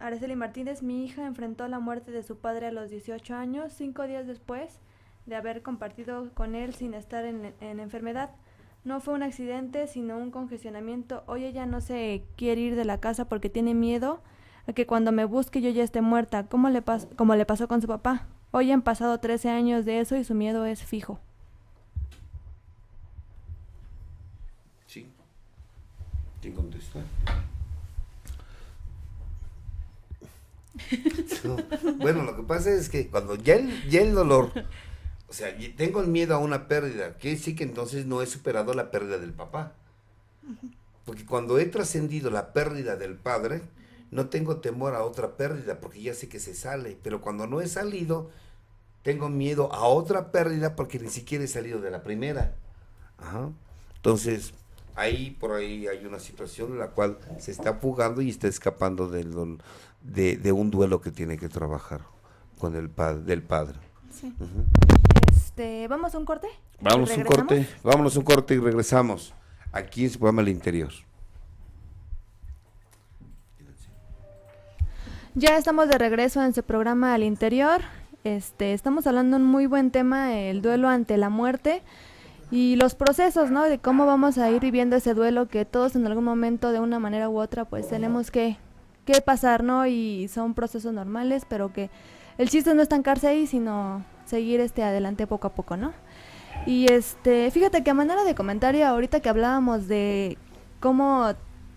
Araceli Martínez, mi hija enfrentó la muerte de su padre a los 18 años, 5 días después de haber compartido con él sin estar en enfermedad. No fue un accidente, sino un congestionamiento. Hoy ella no se quiere ir de la casa porque tiene miedo a que cuando me busque yo ya esté muerta, como le pasó con su papá. Hoy han pasado 13 años de eso y su miedo es fijo. Sí. ¿Quién contesta? No. Bueno, lo que pasa es que cuando ya el dolor, o sea, tengo el miedo a una pérdida, que sí que entonces no he superado la pérdida del papá. Porque cuando he trascendido la pérdida del padre, no tengo temor a otra pérdida, porque ya sé que se sale. Pero cuando no he salido, tengo miedo a otra pérdida porque ni siquiera he salido de la primera. Entonces, por ahí hay una situación en la cual se está fugando y está escapando de un duelo que tiene que trabajar con del padre. Sí. ¿Vamos a un corte? Vámonos a un corte y regresamos aquí en su programa El Interior. Ya estamos de regreso en su programa Al Interior. Estamos hablando de un muy buen tema, el duelo ante la muerte y los procesos, ¿no? De cómo vamos a ir viviendo ese duelo que todos en algún momento, de una manera u otra, pues tenemos que pasar, ¿no? Y son procesos normales, pero que el chiste no es estancarse ahí, sino seguir adelante poco a poco, ¿no? Y fíjate que a manera de comentario, ahorita que hablábamos de cómo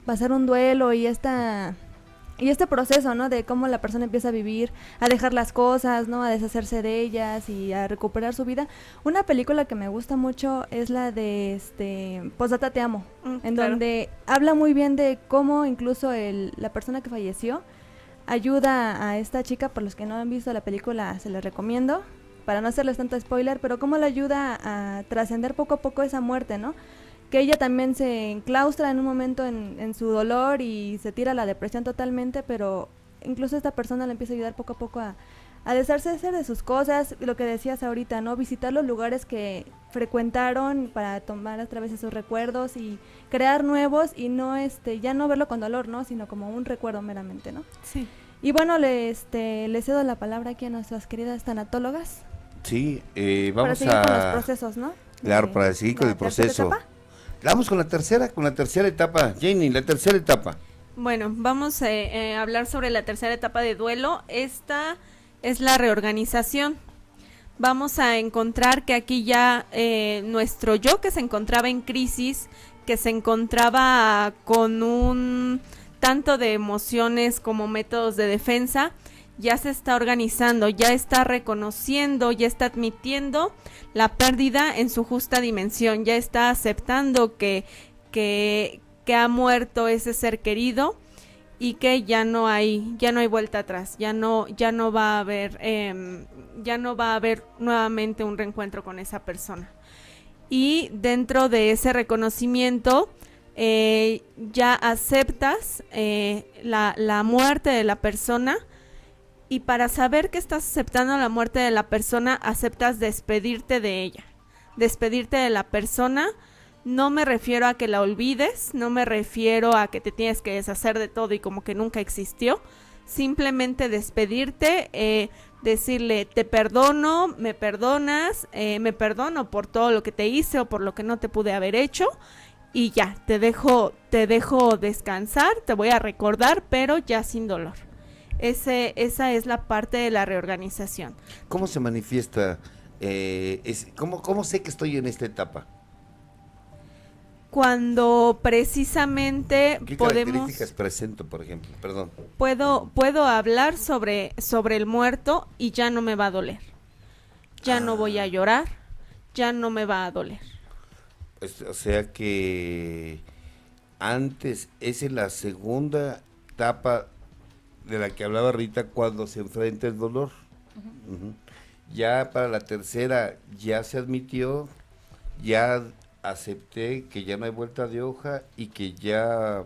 pasar un duelo y este proceso, ¿no? De cómo la persona empieza a vivir, a dejar las cosas, ¿no? A deshacerse de ellas y a recuperar su vida. Una película que me gusta mucho es la de Posdata Te Amo, en claro. Donde habla muy bien de cómo incluso la persona que falleció ayuda a esta chica. Por los que no han visto la película, se les recomiendo, para no hacerles tanto spoiler, pero cómo le ayuda a trascender poco a poco esa muerte, ¿no? Que ella también se enclaustra en un momento en su dolor y se tira a la depresión totalmente, pero incluso esta persona le empieza a ayudar poco a poco a deshacerse de sus cosas, lo que decías ahorita, ¿no? Visitar los lugares que frecuentaron para tomar otra vez esos recuerdos y crear nuevos y no ya no verlo con dolor, ¿no? Sino como un recuerdo meramente, ¿no? Sí. Y bueno, le cedo la palabra aquí a nuestras queridas tanatólogas. Sí, vamos para seguir con los procesos, ¿no? Claro, para seguir con el proceso. Vamos con la tercera etapa, Jenny, la tercera etapa. Bueno, vamos a hablar sobre la tercera etapa de duelo. Esta es la reorganización. Vamos a encontrar que aquí ya nuestro yo, que se encontraba en crisis, que se encontraba con un tanto de emociones como métodos de defensa, ya se está organizando, ya está reconociendo, ya está admitiendo la pérdida en su justa dimensión, ya está aceptando que que ha muerto ese ser querido y que ya no hay vuelta atrás, ya no va a haber nuevamente un reencuentro con esa persona. Y dentro de ese reconocimiento ya aceptas la muerte de la persona, y para saber que estás aceptando la muerte de la persona, aceptas despedirte de ella, despedirte de la persona. No me refiero a que la olvides, no me refiero a que te tienes que deshacer de todo y como que nunca existió, simplemente despedirte, decirle te perdono, me perdonas, me perdono por todo lo que te hice o por lo que no te pude haber hecho, y ya, te dejo descansar, te voy a recordar, pero ya sin dolor. Esa es la parte de la reorganización. ¿Cómo se manifiesta? ¿Cómo sé que estoy en esta etapa? Cuando precisamente ¿Qué podemos... características presento, por ejemplo? Perdón. Puedo hablar sobre el muerto y ya no me va a doler. Ya no voy a llorar, ya no me va a doler. O sea que antes, esa es la segunda etapa de la que hablaba Rita, cuando se enfrenta el dolor. Uh-huh. Ya para la tercera ya se admitió, ya acepté que ya no hay vuelta de hoja y que ya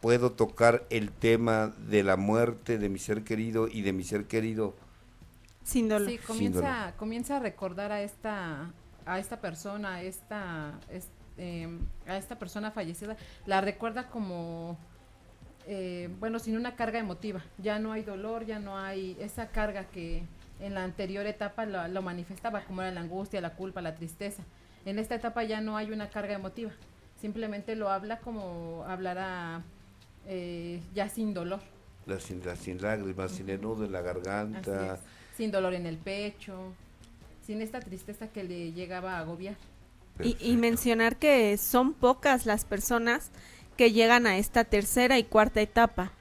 puedo tocar el tema de la muerte de mi ser querido y de mi ser querido sin dolor. Sí, comienza a recordar a esta persona, a esta persona fallecida, la recuerda como sin una carga emotiva. Ya no hay dolor, ya no hay esa carga que en la anterior etapa lo manifestaba, como era la angustia, la culpa, la tristeza. En esta etapa ya no hay una carga emotiva, simplemente lo habla como hablará ya sin dolor. Sin lágrimas, sin el nudo en la garganta. Sin dolor en el pecho, sin esta tristeza que le llegaba a agobiar. Y mencionar que son pocas las personas que llegan a esta tercera y cuarta etapa.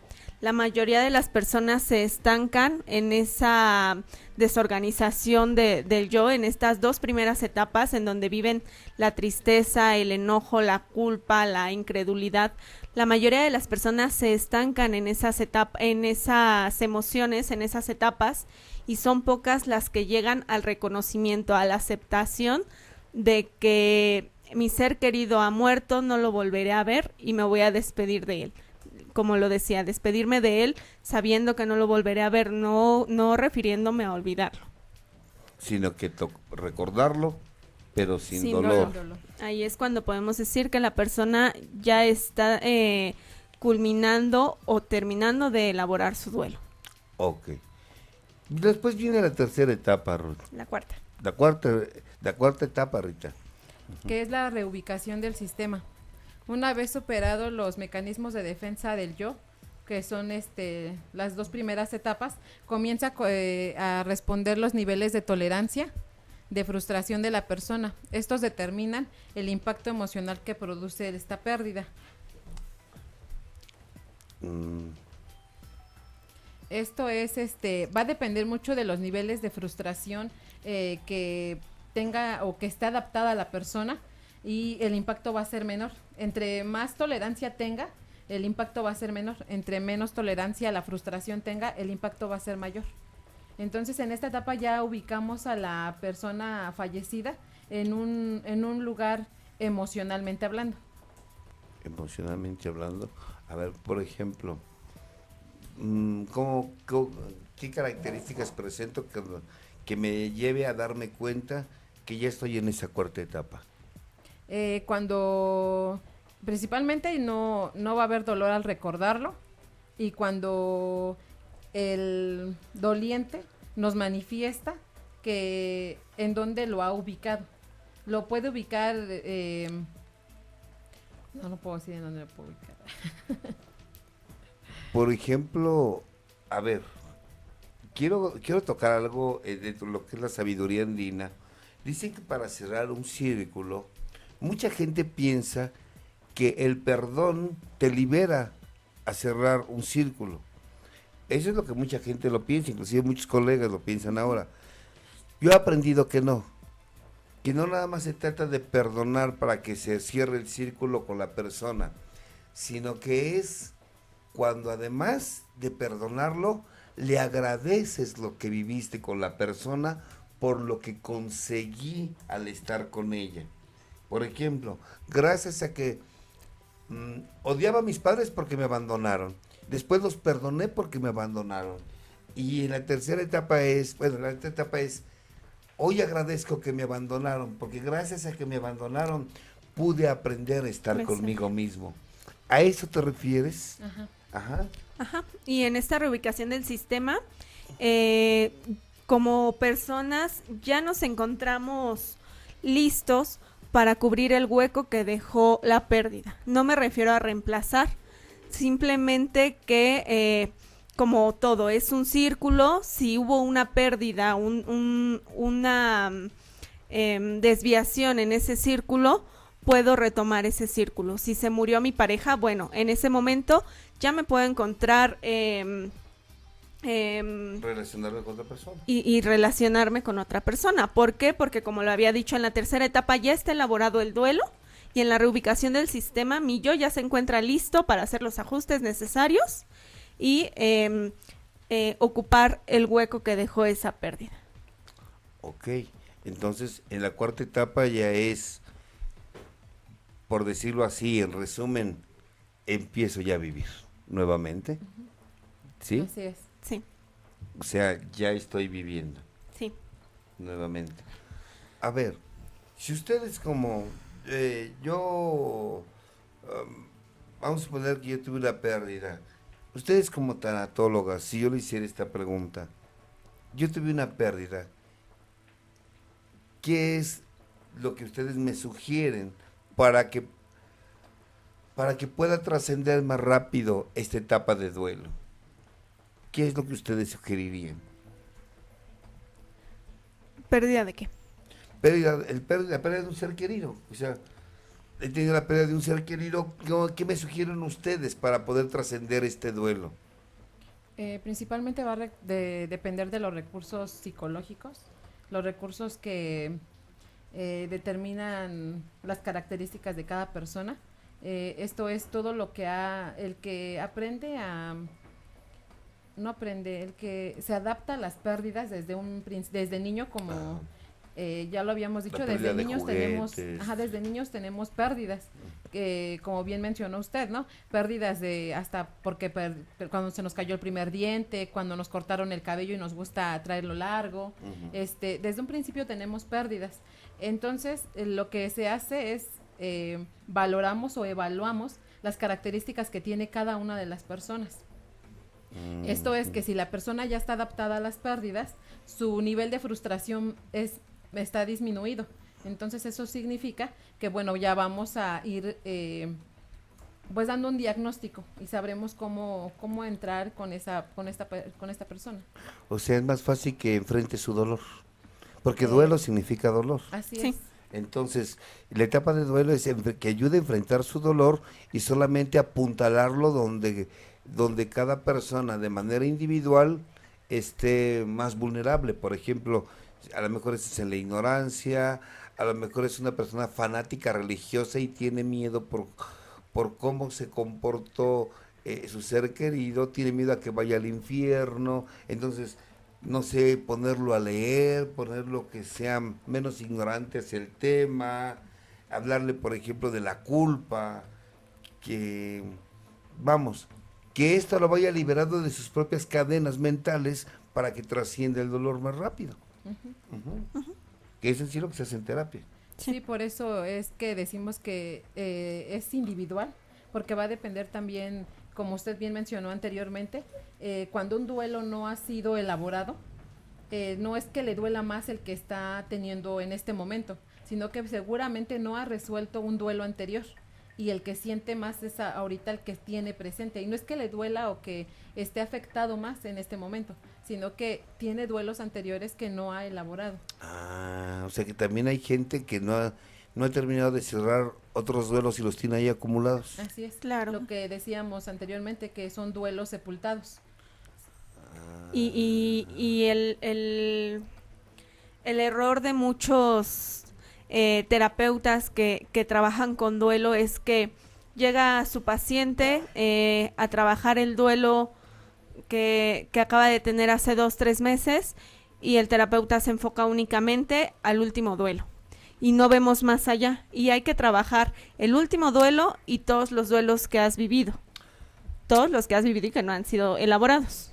La mayoría de las personas se estancan en esa desorganización del yo, en estas dos primeras etapas en donde viven la tristeza, el enojo, la culpa, la incredulidad. La mayoría de las personas se estancan en esas emociones, en esas etapas, y son pocas las que llegan al reconocimiento, a la aceptación de que mi ser querido ha muerto, no lo volveré a ver y me voy a despedir de él. Como lo decía, despedirme de él sabiendo que no lo volveré a ver, no refiriéndome a olvidarlo. Sino que recordarlo, pero sin dolor. Ahí es cuando podemos decir que la persona ya está culminando o terminando de elaborar su duelo. Ok. Después viene la tercera etapa, Ruth. La cuarta. La cuarta etapa, Rita. Que es la reubicación del sistema. Una vez superados los mecanismos de defensa del yo, que son las dos primeras etapas, comienza a responder los niveles de tolerancia, de frustración de la persona. Estos determinan el impacto emocional que produce esta pérdida. Esto es, va a depender mucho de los niveles de frustración que tenga o que esté adaptada a la persona, y el impacto va a ser menor. Entre más tolerancia tenga, el impacto va a ser menor. Entre menos tolerancia la frustración tenga, el impacto va a ser mayor. Entonces, en esta etapa ya ubicamos a la persona fallecida en un lugar emocionalmente hablando. Emocionalmente hablando. A ver, por ejemplo, ¿qué características presento que me lleve a darme cuenta que ya estoy en esa cuarta etapa? Cuando principalmente no va a haber dolor al recordarlo, y cuando el doliente nos manifiesta que en dónde lo ha ubicado. Lo puede ubicar, no puedo decir en dónde lo puedo ubicar. Por ejemplo, a ver, quiero tocar algo de lo que es la sabiduría andina. Dicen que para cerrar un círculo, mucha gente piensa que el perdón te libera a cerrar un círculo. Eso es lo que mucha gente lo piensa, inclusive muchos colegas lo piensan ahora. Yo he aprendido que no, que no nada más se trata de perdonar para que se cierre el círculo con la persona, sino que es cuando además de perdonarlo, le agradeces lo que viviste con la persona por lo que conseguí al estar con ella. Por ejemplo, gracias a que odiaba a mis padres porque me abandonaron, después los perdoné porque me abandonaron, y en la tercera etapa es, hoy agradezco que me abandonaron, porque gracias a que me abandonaron pude aprender a estar conmigo mismo. ¿A eso te refieres? Ajá. Ajá. Ajá. Y en esta reubicación del sistema, como personas ya nos encontramos listos para cubrir el hueco que dejó la pérdida. No me refiero a reemplazar, simplemente que como todo es un círculo, si hubo una pérdida, una desviación en ese círculo, puedo retomar ese círculo. Si se murió mi pareja, bueno, en ese momento ya me puedo encontrar relacionarme con otra persona. Y relacionarme con otra persona. ¿Por qué? Porque como lo había dicho, en la tercera etapa ya está elaborado el duelo, y en la reubicación del sistema mi yo ya se encuentra listo para hacer los ajustes necesarios y ocupar el hueco que dejó esa pérdida. Ok, entonces en la cuarta etapa ya es, por decirlo así, en resumen, empiezo ya a vivir nuevamente. ¿Sí? Así es. Sí, O sea, ya estoy viviendo sí. nuevamente. A ver, si ustedes como vamos a suponer que yo tuve una pérdida. Ustedes como tanatólogas, si yo le hiciera esta pregunta, yo tuve una pérdida, ¿qué es lo que ustedes me sugieren para que pueda trascender más rápido esta etapa de duelo? ¿Qué es lo que ustedes sugerirían? ¿Pérdida de qué? La pérdida de un ser querido. O sea, he tenido la pérdida de un ser querido. ¿Qué me sugieren ustedes para poder trascender este duelo? Principalmente va a depender de los recursos psicológicos, los recursos que determinan las características de cada persona. Esto es todo lo que el que aprende el que se adapta a las pérdidas desde niño, como ya lo habíamos dicho, desde niños tenemos pérdidas, como bien mencionó usted, ¿no? Pérdidas hasta porque cuando se nos cayó el primer diente, cuando nos cortaron el cabello y nos gusta traerlo largo, desde un principio tenemos pérdidas. Entonces, lo que se hace es valoramos o evaluamos las características que tiene cada una de las personas. Esto es que si la persona ya está adaptada a las pérdidas, su nivel de frustración está disminuido. Entonces eso significa que, bueno, ya vamos a ir pues dando un diagnóstico y sabremos cómo entrar con esta persona. O sea, es más fácil que enfrente su dolor, porque duelo significa dolor. Así Sí. es. Entonces, la etapa de duelo es que ayude a enfrentar su dolor y solamente apuntalarlo donde cada persona de manera individual esté más vulnerable. Por ejemplo, a lo mejor es en la ignorancia, a lo mejor es una persona fanática religiosa y tiene miedo por cómo se comportó su ser querido, tiene miedo a que vaya al infierno. Entonces, no sé, ponerlo a leer, ponerlo que sea menos ignorante hacia el tema, hablarle, por ejemplo, de la culpa, que esto lo vaya liberado de sus propias cadenas mentales para que trascienda el dolor más rápido. Que es en sí lo que se hace en terapia. Sí, por eso es que decimos que es individual, porque va a depender también, como usted bien mencionó anteriormente, cuando un duelo no ha sido elaborado, no es que le duela más el que está teniendo en este momento, sino que seguramente no ha resuelto un duelo anterior y el que siente más es ahorita el que tiene presente, y no es que le duela o que esté afectado más en este momento, sino que tiene duelos anteriores que no ha elaborado. O sea que también hay gente que no ha terminado de cerrar otros duelos y los tiene ahí acumulados. Así es, Claro. lo que decíamos anteriormente, que son duelos sepultados. Y el error de muchos terapeutas que trabajan con duelo es que llega su paciente a trabajar el duelo que acaba de tener hace 2-3 meses y el terapeuta se enfoca únicamente al último duelo y no vemos más allá, y hay que trabajar el último duelo y todos los duelos que has vivido y que no han sido elaborados.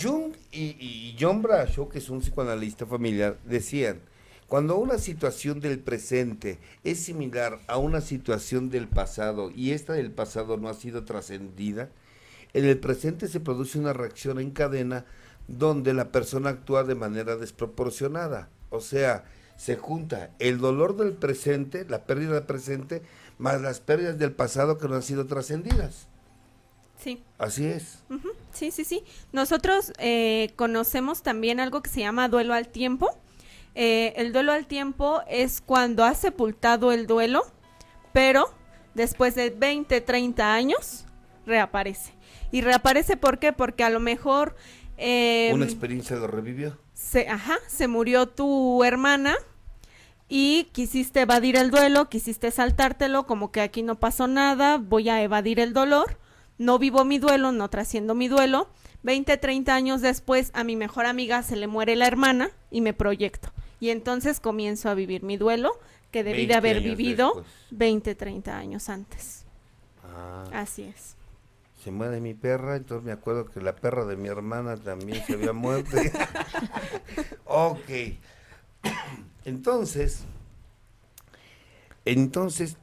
Jung y John Bradshaw, que es un psicoanalista familiar, decían: cuando una situación del presente es similar a una situación del pasado y esta del pasado no ha sido trascendida, en el presente se produce una reacción en cadena donde la persona actúa de manera desproporcionada. O sea, se junta el dolor del presente, la pérdida del presente, más las pérdidas del pasado que no han sido trascendidas. Sí. Así es. Uh-huh. Sí. Nosotros conocemos también algo que se llama duelo al tiempo. El duelo al tiempo es cuando has sepultado el duelo, pero después de 20-30 años reaparece. ¿Y reaparece por qué? Porque a lo mejor... una experiencia lo revivió. Se murió tu hermana y quisiste evadir el duelo, quisiste saltártelo, como que aquí no pasó nada, voy a evadir el dolor, no vivo mi duelo, no trasciendo mi duelo. 20-30 años después a mi mejor amiga se le muere la hermana y me proyecto. Y entonces comienzo a vivir mi duelo que debí de haber vivido 20-30 años antes. Así es. Se muere mi perra, entonces me acuerdo que la perra de mi hermana también se había muerto. Ok. Entonces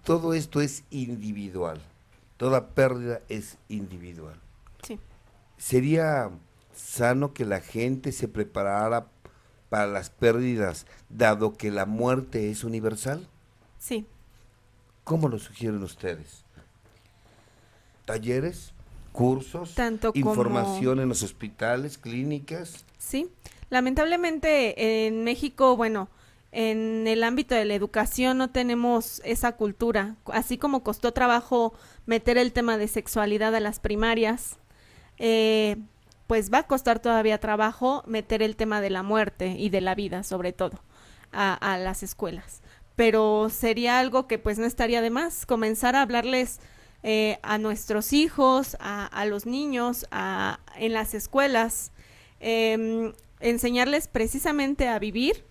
todo esto es individual. Toda pérdida es individual. Sí. ¿Sería sano que la gente se preparara para las pérdidas, dado que la muerte es universal? Sí. ¿Cómo lo sugieren ustedes? ¿Talleres? ¿Cursos? Tanto ¿Información como... en los hospitales, clínicas? Sí. Lamentablemente en México, bueno, en el ámbito de la educación no tenemos esa cultura. Así como costó trabajo meter el tema de sexualidad a las primarias, pues va a costar todavía trabajo meter el tema de la muerte y de la vida, sobre todo, a las escuelas. Pero sería algo que pues no estaría de más, comenzar a hablarles a nuestros hijos, a los niños, en las escuelas, enseñarles precisamente a vivir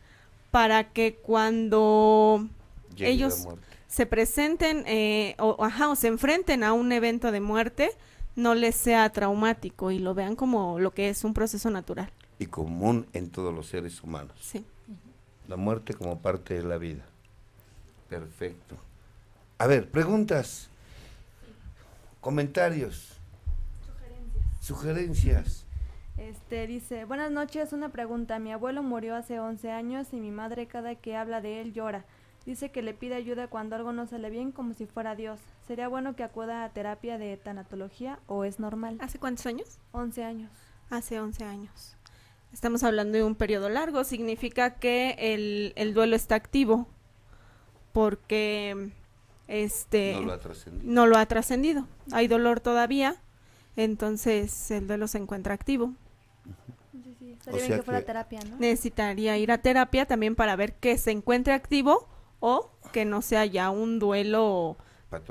para que cuando Llegue ellos se presenten o se enfrenten a un evento de muerte, no les sea traumático y lo vean como lo que es un proceso natural. Y común en todos los seres humanos. Sí. La muerte como parte de la vida. Perfecto. A ver, preguntas, comentarios, sugerencias. Dice, buenas noches, una pregunta. Mi abuelo murió hace 11 años y mi madre cada que habla de él llora. Dice que le pide ayuda cuando algo no sale bien, como si fuera Dios. ¿Sería bueno que acuda a terapia de tanatología o es normal? ¿Hace cuántos años? 11 años. Hace 11 años. Estamos hablando de un periodo largo, significa que el duelo está activo, porque no lo ha trascendido. Hay dolor todavía, entonces el duelo se encuentra activo. Sí. Sería bien que fuera terapia, ¿no? Necesitaría ir a terapia también para ver que se encuentre activo o que no sea ya un duelo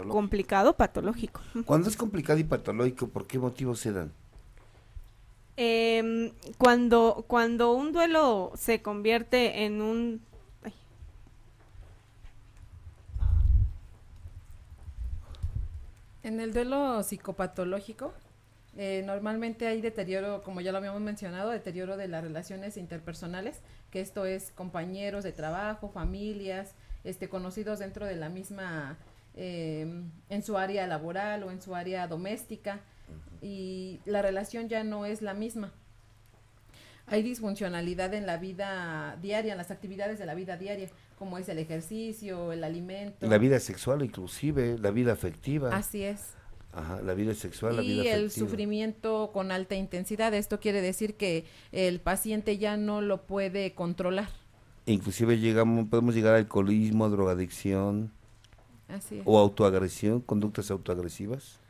complicado, patológico. Cuando es complicado y patológico, ¿por qué motivos se dan? Cuando un duelo se convierte en un... En el duelo psicopatológico, normalmente hay deterioro, como ya lo habíamos mencionado, deterioro de las relaciones interpersonales, que esto es compañeros de trabajo, familias, conocidos dentro de la misma, en su área laboral o en su área doméstica, y la relación ya no es la misma. Hay disfuncionalidad en la vida diaria, en las actividades de la vida diaria, como es el ejercicio, el alimento. La vida sexual inclusive, la vida afectiva. Así es. Ajá, la vida sexual, la vida afectiva. Y el sufrimiento con alta intensidad. Esto quiere decir que el paciente ya no lo puede controlar. Inclusive podemos llegar al alcoholismo, drogadicción. Así es. O autoagresión, conductas autoagresivas.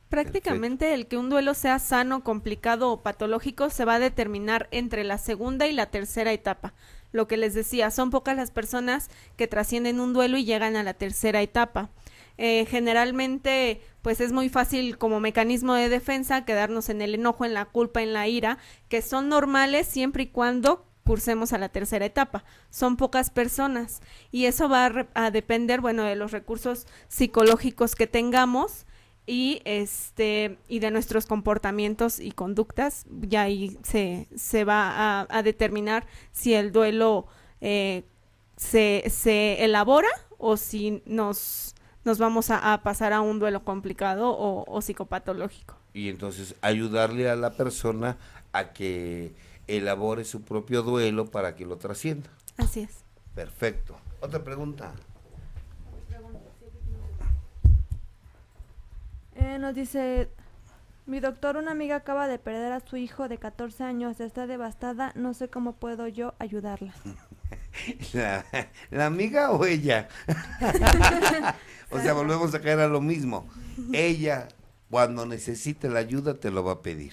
Prácticamente Perfecto. El que un duelo sea sano, complicado o patológico se va a determinar entre la segunda y la tercera etapa. lo que les decía, son pocas las personas que trascienden un duelo y llegan a la tercera etapa. Generalmente pues es muy fácil como mecanismo de defensa quedarnos en el enojo, en la culpa, en la ira, que son normales siempre y cuando cursemos a la tercera etapa. Son pocas personas y eso va a depender, bueno, de los recursos psicológicos que tengamos y de nuestros comportamientos y conductas. Ya ahí se va a determinar si el duelo se elabora o si nos vamos a pasar a un duelo complicado o psicopatológico. Y entonces ayudarle a la persona a que elabore su propio duelo para que lo trascienda. Así es. Perfecto. Otra pregunta. Nos dice, mi doctor, una amiga acaba de perder a su hijo de 14 años, está devastada, no sé cómo puedo yo ayudarla. ¿La amiga o ella? O sea, volvemos a caer a lo mismo. Ella, cuando necesite la ayuda, te lo va a pedir.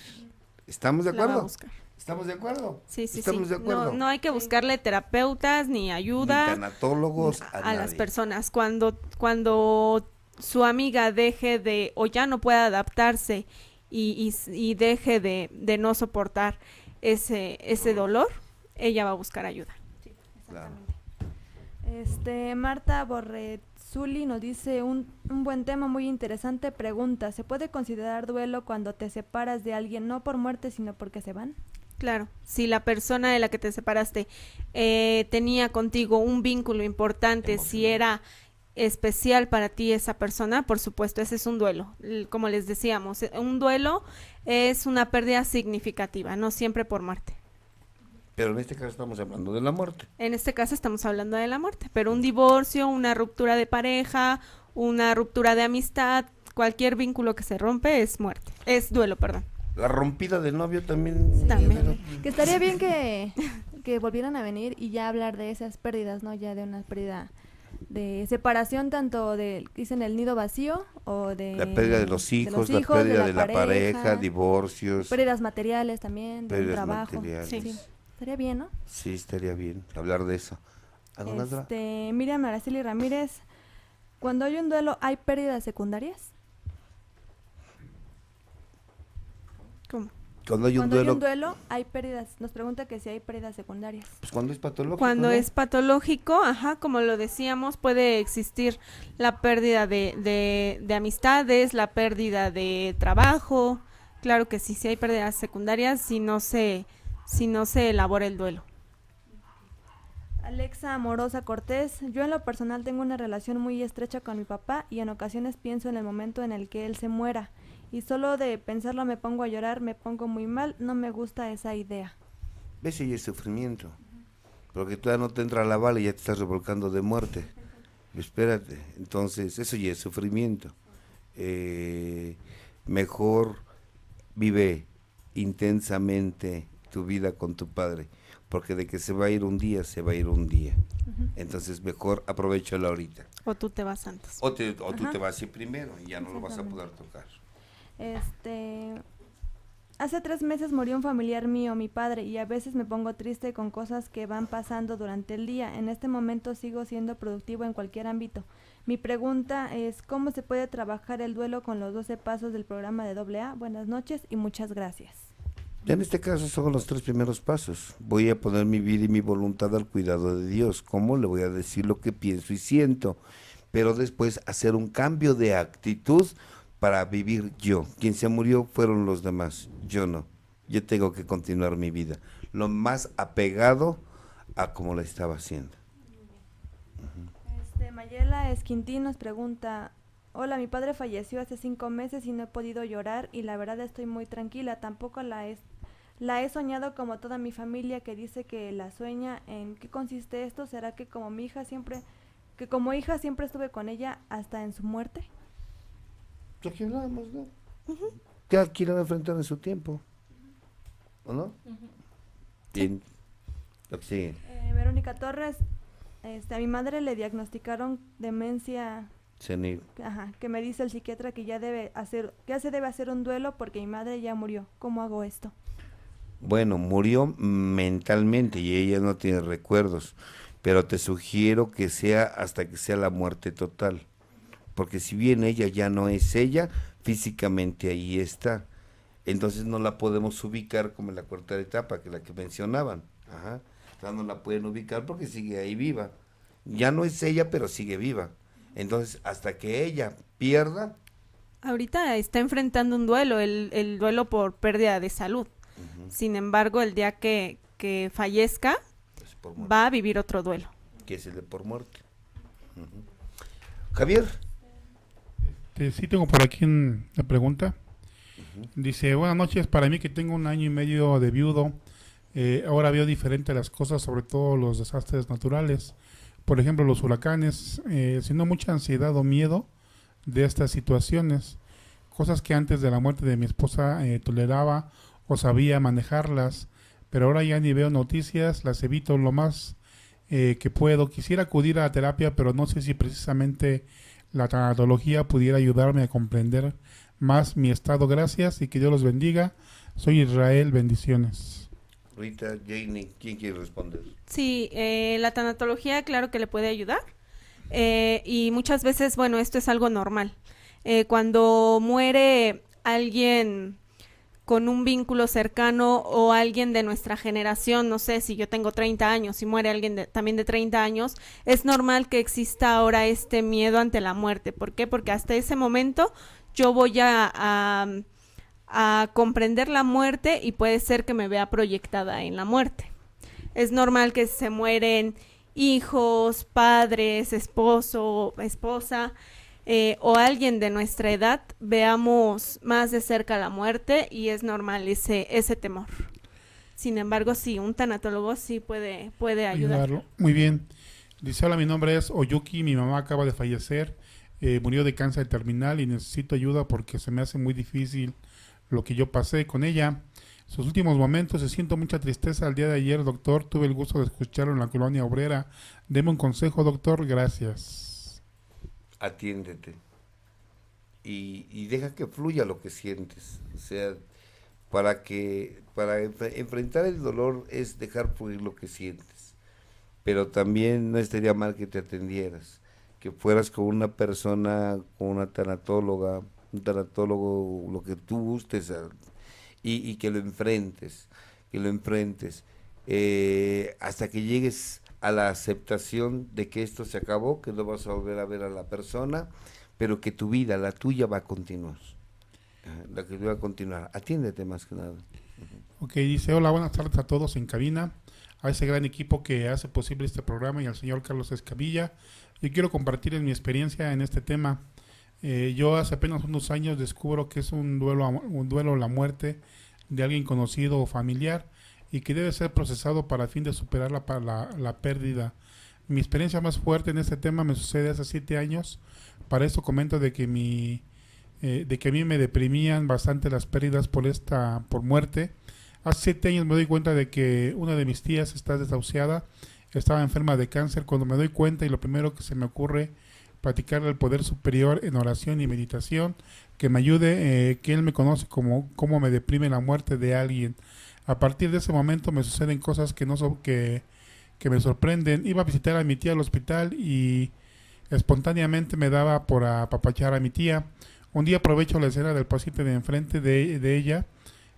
¿Estamos de La va a acuerdo? buscar. ¿Estamos de acuerdo? Sí, ¿Estamos de acuerdo? No hay que buscarle terapeutas ni ayuda Ni tanatólogos, a las nadie. personas. Cuando su amiga deje de, o ya no pueda adaptarse y deje de no soportar ese dolor, ella va a buscar ayuda. Claro. Marta Borrezuli nos dice un buen tema muy interesante. Pregunta, ¿se puede considerar duelo cuando te separas de alguien no por muerte sino porque se van? Claro, si la persona de la que te separaste tenía contigo un vínculo importante, si era especial para ti esa persona, por supuesto, ese es un duelo. Como les decíamos, un duelo es una pérdida significativa, no siempre por muerte. Pero en este caso estamos hablando de la muerte. En este caso estamos hablando de la muerte, pero un divorcio, una ruptura de pareja, una ruptura de amistad, cualquier vínculo que se rompe es muerte, es duelo, perdón. La rompida de novio también. Sí, También. que estaría bien que volvieran a venir y ya hablar de esas pérdidas, ¿no? Ya de una pérdida de separación, tanto de, dicen, el nido vacío o de... La pérdida de los hijos, la pérdida de la pareja, divorcios. Pérdidas materiales también, de un Pérdidas trabajo. materiales. Sí. Estaría bien, ¿no? Sí, estaría bien hablar de eso. ¿Alguna otra? Miriam Araceli Ramírez, cuando hay un duelo, ¿hay pérdidas secundarias? ¿Cómo? Cuando hay un Cuando duelo, hay un duelo, hay pérdidas. Nos pregunta que si hay pérdidas secundarias. pues cuando es patológico. Cuando ¿no? es patológico, como lo decíamos, puede existir la pérdida de amistades, la pérdida de trabajo. Claro que sí hay pérdidas secundarias si no se elabora el duelo. Alexa Amorosa Cortés, yo en lo personal tengo una relación muy estrecha con mi papá y en ocasiones pienso en el momento en el que él se muera y solo de pensarlo me pongo a llorar, me pongo muy mal, no me gusta esa idea. ¿Ves? Y es sufrimiento. Porque todavía no te entra la bala y ya te estás revolcando de muerte. Espérate. Entonces, eso ya es sufrimiento. Mejor vive intensamente tu vida con tu padre. Porque de que se va a ir un día, se va a ir un día. Entonces, mejor aprovechalo ahorita. O tú te vas antes. O tú te vas a ir primero y ya no lo vas a poder tocar. Hace 3 meses murió un familiar mío, mi padre, y a veces me pongo triste con cosas que van pasando durante el día. En este momento sigo siendo productivo en cualquier ámbito. Mi pregunta es, ¿cómo se puede trabajar el duelo con los 12 pasos del programa de AA? Buenas noches y muchas gracias. Ya en este caso son los 3 primeros pasos. Voy a poner mi vida y mi voluntad al cuidado de Dios. ¿Cómo? Le voy a decir lo que pienso y siento. Pero después hacer un cambio de actitud para vivir yo. Quien se murió fueron los demás, yo no. Yo tengo que continuar mi vida, lo más apegado a como la estaba haciendo. Mayela Esquintín nos pregunta, hola, mi padre falleció hace 5 meses y no he podido llorar y la verdad estoy muy tranquila, tampoco la he soñado como toda mi familia que dice que la sueña. ¿En qué consiste esto? ¿Será que como hija siempre estuve con ella hasta en su muerte? Lo que hablábamos, ¿no? Cada quien lo va a enfrentar en su tiempo, ¿o no? Bien, lo que sigue. Verónica Torres, a mi madre le diagnosticaron demencia Senil. que me dice el psiquiatra que ya se debe hacer un duelo porque mi madre ya murió. ¿Cómo hago esto? Bueno, murió mentalmente y ella no tiene recuerdos, pero te sugiero que sea hasta que sea la muerte total, porque si bien ella ya no es ella, físicamente ahí está, entonces no la podemos ubicar como en la cuarta etapa, que es la que mencionaban, ajá, o sea, no la pueden ubicar porque sigue ahí viva, ya no es ella, pero sigue viva, entonces hasta que ella pierda. Ahorita está enfrentando un duelo, el duelo por pérdida de salud. Sin embargo, el día que fallezca, va a vivir otro duelo. Que es el de por muerte. Javier. Sí, tengo por aquí una pregunta. Dice, buenas noches, para mí que tengo 1 año y medio de viudo, ahora veo diferente las cosas, sobre todo los desastres naturales. Por ejemplo, los huracanes, siendo mucha ansiedad o miedo de estas situaciones. Cosas que antes de la muerte de mi esposa toleraba o sabía manejarlas, pero ahora ya ni veo noticias, las evito lo más que puedo. Quisiera acudir a la terapia, pero no sé si precisamente la tanatología pudiera ayudarme a comprender más mi estado. Gracias y que Dios los bendiga. Soy Israel, bendiciones. Rita, Janie, ¿quién quiere responder? Sí, la tanatología claro que le puede ayudar y muchas veces, bueno, esto es algo normal. Cuando muere alguien con un vínculo cercano o alguien de nuestra generación, no sé, si yo tengo 30 años y muere alguien también de 30 años, es normal que exista ahora este miedo ante la muerte. ¿Por qué? Porque hasta ese momento yo voy a comprender la muerte y puede ser que me vea proyectada en la muerte. Es normal que se mueren hijos, padres, esposo, esposa, o alguien de nuestra edad, veamos más de cerca la muerte y es normal ese temor. Sin embargo, sí, un tanatólogo sí puede ayudar. Muy bien. Dice, hola, mi nombre es Oyuki, mi mamá acaba de fallecer, murió de cáncer terminal y necesito ayuda porque se me hace muy difícil lo que yo pasé con ella. Sus últimos momentos, se siento mucha tristeza. El día de ayer, doctor, tuve el gusto de escucharlo en la colonia obrera. Deme un consejo, doctor, gracias. Atiéndete y deja que fluya lo que sientes, o sea, para enfrentar el dolor es dejar fluir lo que sientes, pero también no estaría mal que te atendieras, que fueras con una persona, con una tanatóloga, un tanatólogo, lo que tú gustes, y que lo enfrentes, hasta que llegues a la aceptación de que esto se acabó, que no vas a volver a ver a la persona, pero que tu vida, la tuya, va a continuar. La que va a continuar. Atiéndete más que nada. Ok, dice, hola, buenas tardes a todos en cabina, a ese gran equipo que hace posible este programa y al señor Carlos Escamilla. Yo quiero compartir mi experiencia en este tema. Yo hace apenas unos años descubro que es un duelo la muerte de alguien conocido o familiar, y que debe ser procesado para el fin de superar la pérdida. Mi experiencia más fuerte en este tema me sucede hace 7 años. Para eso comento de que a mí me deprimían bastante las pérdidas por muerte. Hace 7 años me doy cuenta de que una de mis tías está desahuciada, estaba enferma de cáncer. Cuando me doy cuenta, y lo primero que se me ocurre, platicarle al poder superior en oración y meditación, que me ayude, que él me conoce cómo me deprime la muerte de alguien. A partir de ese momento me suceden cosas que me sorprenden. Iba a visitar a mi tía al hospital y espontáneamente me daba por apapachar a mi tía. Un día aprovecho la escena del paciente de enfrente de ella.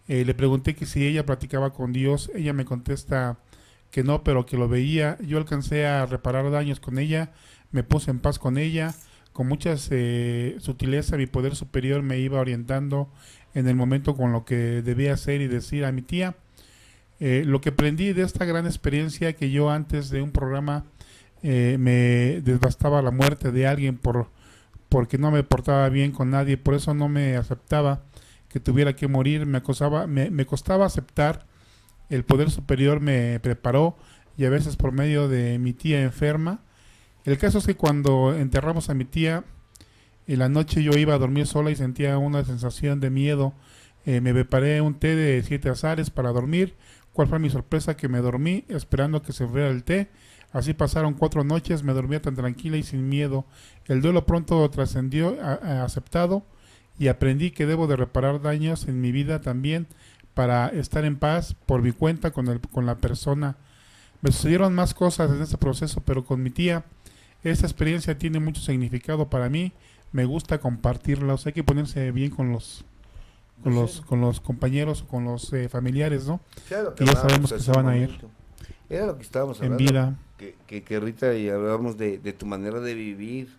Le pregunté que si ella platicaba con Dios. Ella me contesta que no, pero que lo veía. Yo alcancé a reparar daños con ella. Me puse en paz con ella. Con mucha sutileza mi poder superior me iba orientando en el momento con lo que debía hacer y decir a mi tía. Lo que aprendí de esta gran experiencia, que yo antes de un programa me devastaba la muerte de alguien porque no me portaba bien con nadie, por eso no me aceptaba que tuviera que morir, me costaba aceptar. El poder superior me preparó, y a veces por medio de mi tía enferma. El caso es que cuando enterramos a mi tía, en la noche yo iba a dormir sola y sentía una sensación de miedo. Me preparé un té de 7 azares para dormir. ¿Cuál fue mi sorpresa? Que me dormí esperando que se enfriara el té. Así pasaron 4 noches, me dormía tan tranquila y sin miedo. El duelo pronto trascendió, aceptado, y aprendí que debo de reparar daños en mi vida también para estar en paz por mi cuenta con la persona. Me sucedieron más cosas en este proceso, pero con mi tía, esta experiencia tiene mucho significado para mí. Me gusta compartirla. O sea, hay que ponerse bien con los compañeros o con los familiares, ¿no? Claro, que ya sabemos que se van a ir. Era lo que estábamos en hablando. vida. Que ahorita y hablamos de tu manera de vivir,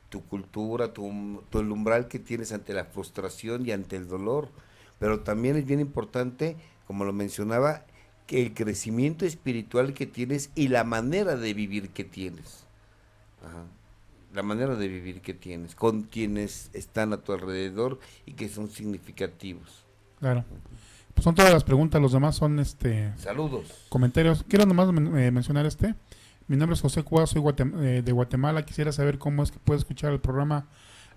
tu cultura, el umbral que tienes ante la frustración y ante el dolor. Pero también es bien importante, como lo mencionaba, que el crecimiento espiritual que tienes y la manera de vivir que tienes. Ajá. La manera de vivir que tienes, con quienes están a tu alrededor y que son significativos. Claro. Pues son todas las preguntas, los demás son saludos. Comentarios. Quiero nomás mencionar Mi nombre es José Cua, soy de Guatemala. Quisiera saber cómo es que puedo escuchar el programa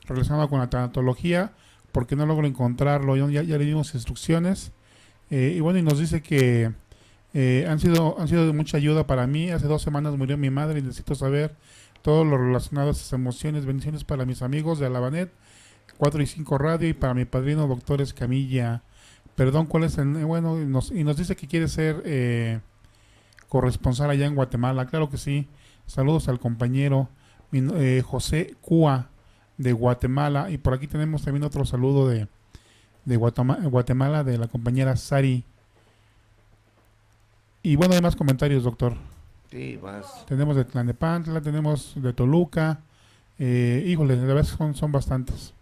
relacionado con la tanatología, porque no logro encontrarlo. Ya le dimos instrucciones. Y bueno, y nos dice que han sido de mucha ayuda para mí. Hace 2 semanas murió mi madre y necesito saber todo lo relacionado a esas emociones. Bendiciones para mis amigos de Alabanet, 4 y 5 Radio, y para mi padrino, doctor Escamilla. Perdón, ¿cuál es el...? Bueno, y nos dice que quiere ser corresponsal allá en Guatemala. Claro que sí. Saludos al compañero José Cua de Guatemala. Y por aquí tenemos también otro saludo de Guatemala, de la compañera Sari. Y bueno, hay más comentarios, doctor. Sí, más. Tenemos de Tlalnepantla, tenemos de Toluca. Híjole, de verdad son bastantes.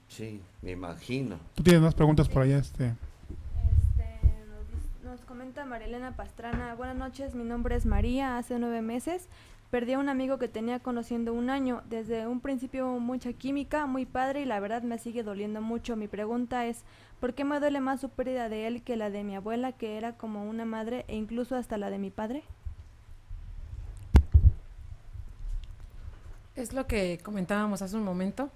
Sí, me imagino. ¿Tú tienes más preguntas por allá? Nos comenta Marilena Pastrana: buenas noches, mi nombre es María. Hace 9 meses perdí a un amigo que tenía conociendo 1 año. Desde un principio mucha química, muy padre, y la verdad me sigue doliendo mucho. Mi pregunta es: ¿por qué me duele más su pérdida de él que la de mi abuela, que era como una madre, e incluso hasta la de mi padre? Es lo que comentábamos hace un momento.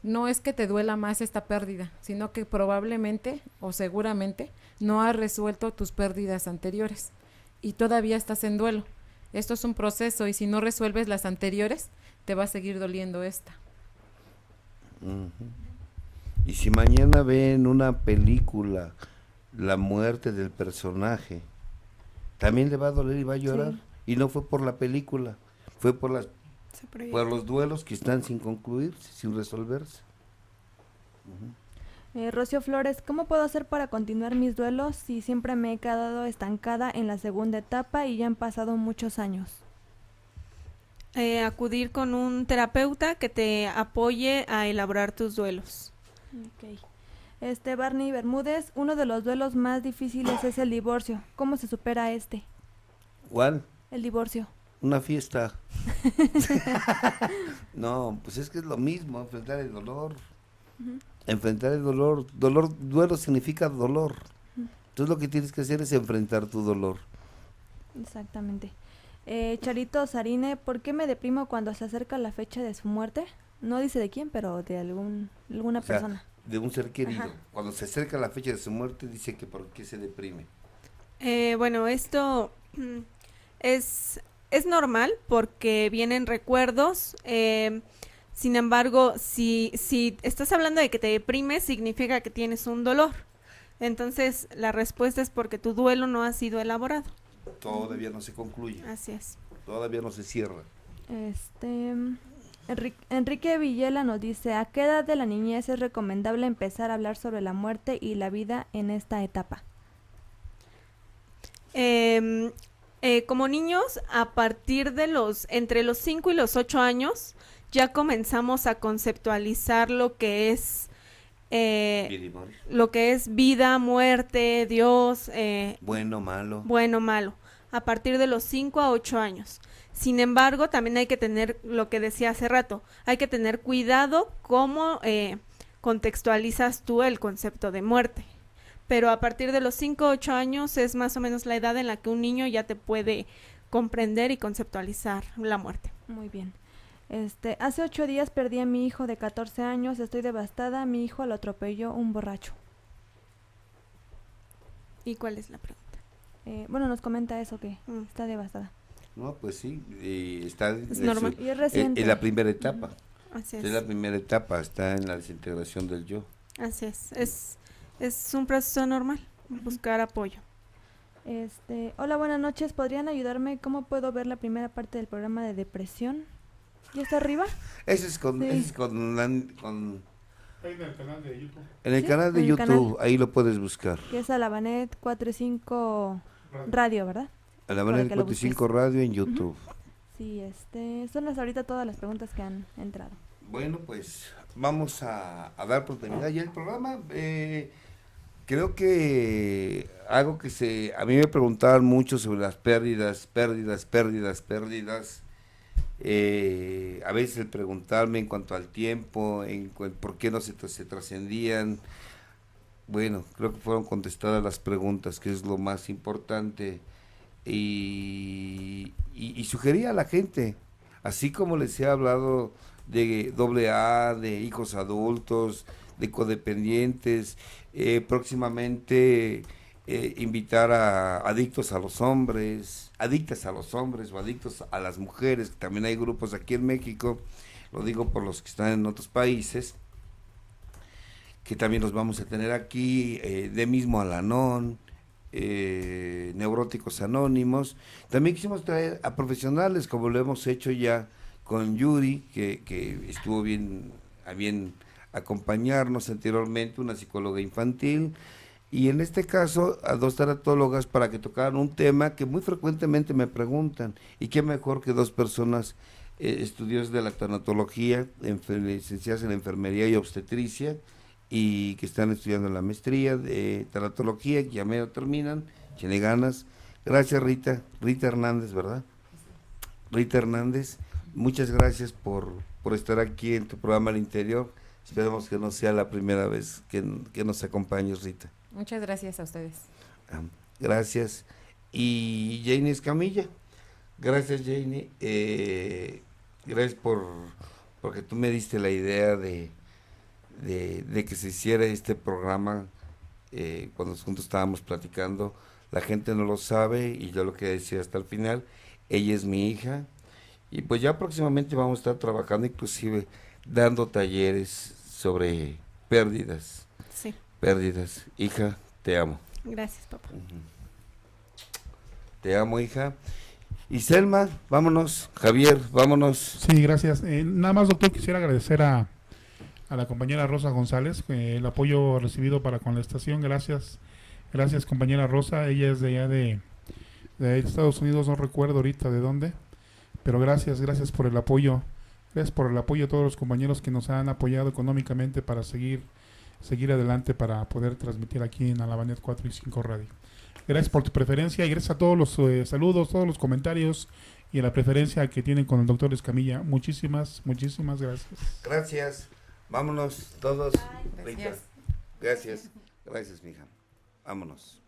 No es que te duela más esta pérdida, sino que probablemente o seguramente no has resuelto tus pérdidas anteriores y todavía estás en duelo. Esto es un proceso, y si no resuelves las anteriores, te va a seguir doliendo esta. Uh-huh. Y si mañana ven una película la muerte del personaje, también le va a doler y va a llorar. Sí. Y no fue por la película, fue por los duelos que están sin concluirse, sin resolverse. Uh-huh. Rocío Flores: ¿cómo puedo hacer para continuar mis duelos si siempre me he quedado estancada en la segunda etapa y ya han pasado muchos años? Acudir con un terapeuta que te apoye a elaborar tus duelos. Okay. Barney Bermúdez: uno de los duelos más difíciles es el divorcio. ¿Cómo se supera este? ¿Cuál? El divorcio. Una fiesta. No, pues es que es lo mismo, enfrentar el dolor. Uh-huh. Enfrentar el dolor. Duelo significa dolor. Uh-huh. Entonces lo que tienes que hacer es enfrentar tu dolor. Exactamente. Charito Sarine: ¿por qué me deprimo cuando se acerca la fecha de su muerte? No dice de quién, pero de alguna persona. De un ser querido. Ajá. Cuando se acerca la fecha de su muerte, dice que por qué se deprime. Bueno, esto es normal porque vienen recuerdos. Sin embargo, si estás hablando de que te deprimes, significa que tienes un dolor. Entonces, la respuesta es porque tu duelo no ha sido elaborado. Todavía no se concluye. Así es. Todavía no se cierra. Enrique Villela nos dice: ¿a qué edad de la niñez es recomendable empezar a hablar sobre la muerte y la vida en esta etapa? Como niños, a partir de entre los 5 y los 8 años, ya comenzamos a conceptualizar lo que es vida, muerte, Dios, bueno, malo. Bueno, malo, a partir de los 5 a 8 años. Sin embargo, también hay que tener, lo que decía hace rato, hay que tener cuidado cómo contextualizas tú el concepto de muerte. Pero a partir de los 5 o 8 años es más o menos la edad en la que un niño ya te puede comprender y conceptualizar la muerte. Muy bien. Hace 8 días perdí a mi hijo de 14 años, estoy devastada, mi hijo lo atropelló un borracho. ¿Y cuál es la pregunta? Bueno, nos comenta eso, que está devastada. No, pues sí, está es normal. Y es reciente. En la primera etapa. Así es. Es la primera etapa, está en la desintegración del yo. Así es Es un proceso normal, buscar apoyo. Hola, buenas noches. ¿Podrían ayudarme? ¿Cómo puedo ver la primera parte del programa de depresión? ¿Ya está arriba? Ese es con, Sí. ese es con Ahí en el canal de YouTube. en el Sí, canal de en el YouTube, canal. ahí lo puedes buscar. Que es Alabanet 45 Radio, ¿verdad? A la Para manera que lo 45 Radio en YouTube. Sí, son ahorita todas las preguntas que han entrado. Bueno, pues vamos a dar oportunidad ya el programa. Creo que algo que a mí me preguntaban mucho sobre las pérdidas. A veces el preguntarme en cuanto al tiempo, por qué no se trascendían. Bueno, creo que fueron contestadas las preguntas, que es lo más importante. Y sugería a la gente, así como les he hablado de AA, de hijos adultos, de codependientes, próximamente invitar a adictos a los hombres, adictas a los hombres o adictos a las mujeres, que también hay grupos aquí en México, lo digo por los que están en otros países, que también los vamos a tener aquí, de mismo Al-Anon, Neuróticos Anónimos. También quisimos traer a profesionales, como lo hemos hecho ya con Yuri, que estuvo a bien acompañarnos anteriormente, una psicóloga infantil, y en este caso a 2 tanatólogas para que tocaran un tema que muy frecuentemente me preguntan, y qué mejor que 2 personas estudiosas de la tanatología, licenciadas en enfermería y obstetricia, y que están estudiando la maestría de tanatología, que ya medio terminan, tiene ganas. Gracias Rita Hernández, ¿verdad? Rita Hernández, muchas gracias por estar aquí en tu programa Al Interior. Esperemos que no sea la primera vez que nos acompañes, Rita. Muchas gracias a ustedes. Gracias. Y Janie Escamilla, gracias Janie, gracias porque tú me diste la idea de que se hiciera este programa cuando juntos estábamos platicando. La gente no lo sabe y yo lo que decía hasta el final, ella es mi hija y pues ya próximamente vamos a estar trabajando, inclusive dando talleres sobre pérdidas. Sí. Pérdidas. Hija, te amo. Gracias, papá. Te amo, hija. Y Selma, vámonos. Javier, vámonos. Sí, gracias. Nada más, doctor, quisiera agradecer a la compañera Rosa González el apoyo recibido para con la estación. Gracias, compañera Rosa. Ella es de allá de Estados Unidos, no recuerdo ahorita de dónde, pero gracias por el apoyo. Gracias por el apoyo a todos los compañeros que nos han apoyado económicamente para seguir adelante, para poder transmitir aquí en Alabanet 4 y 5 Radio. Gracias por tu preferencia y gracias a todos los saludos, todos los comentarios y a la preferencia que tienen con el doctor Escamilla. Muchísimas gracias. Gracias. Vámonos todos. Gracias. Rita. Gracias, mija. Vámonos.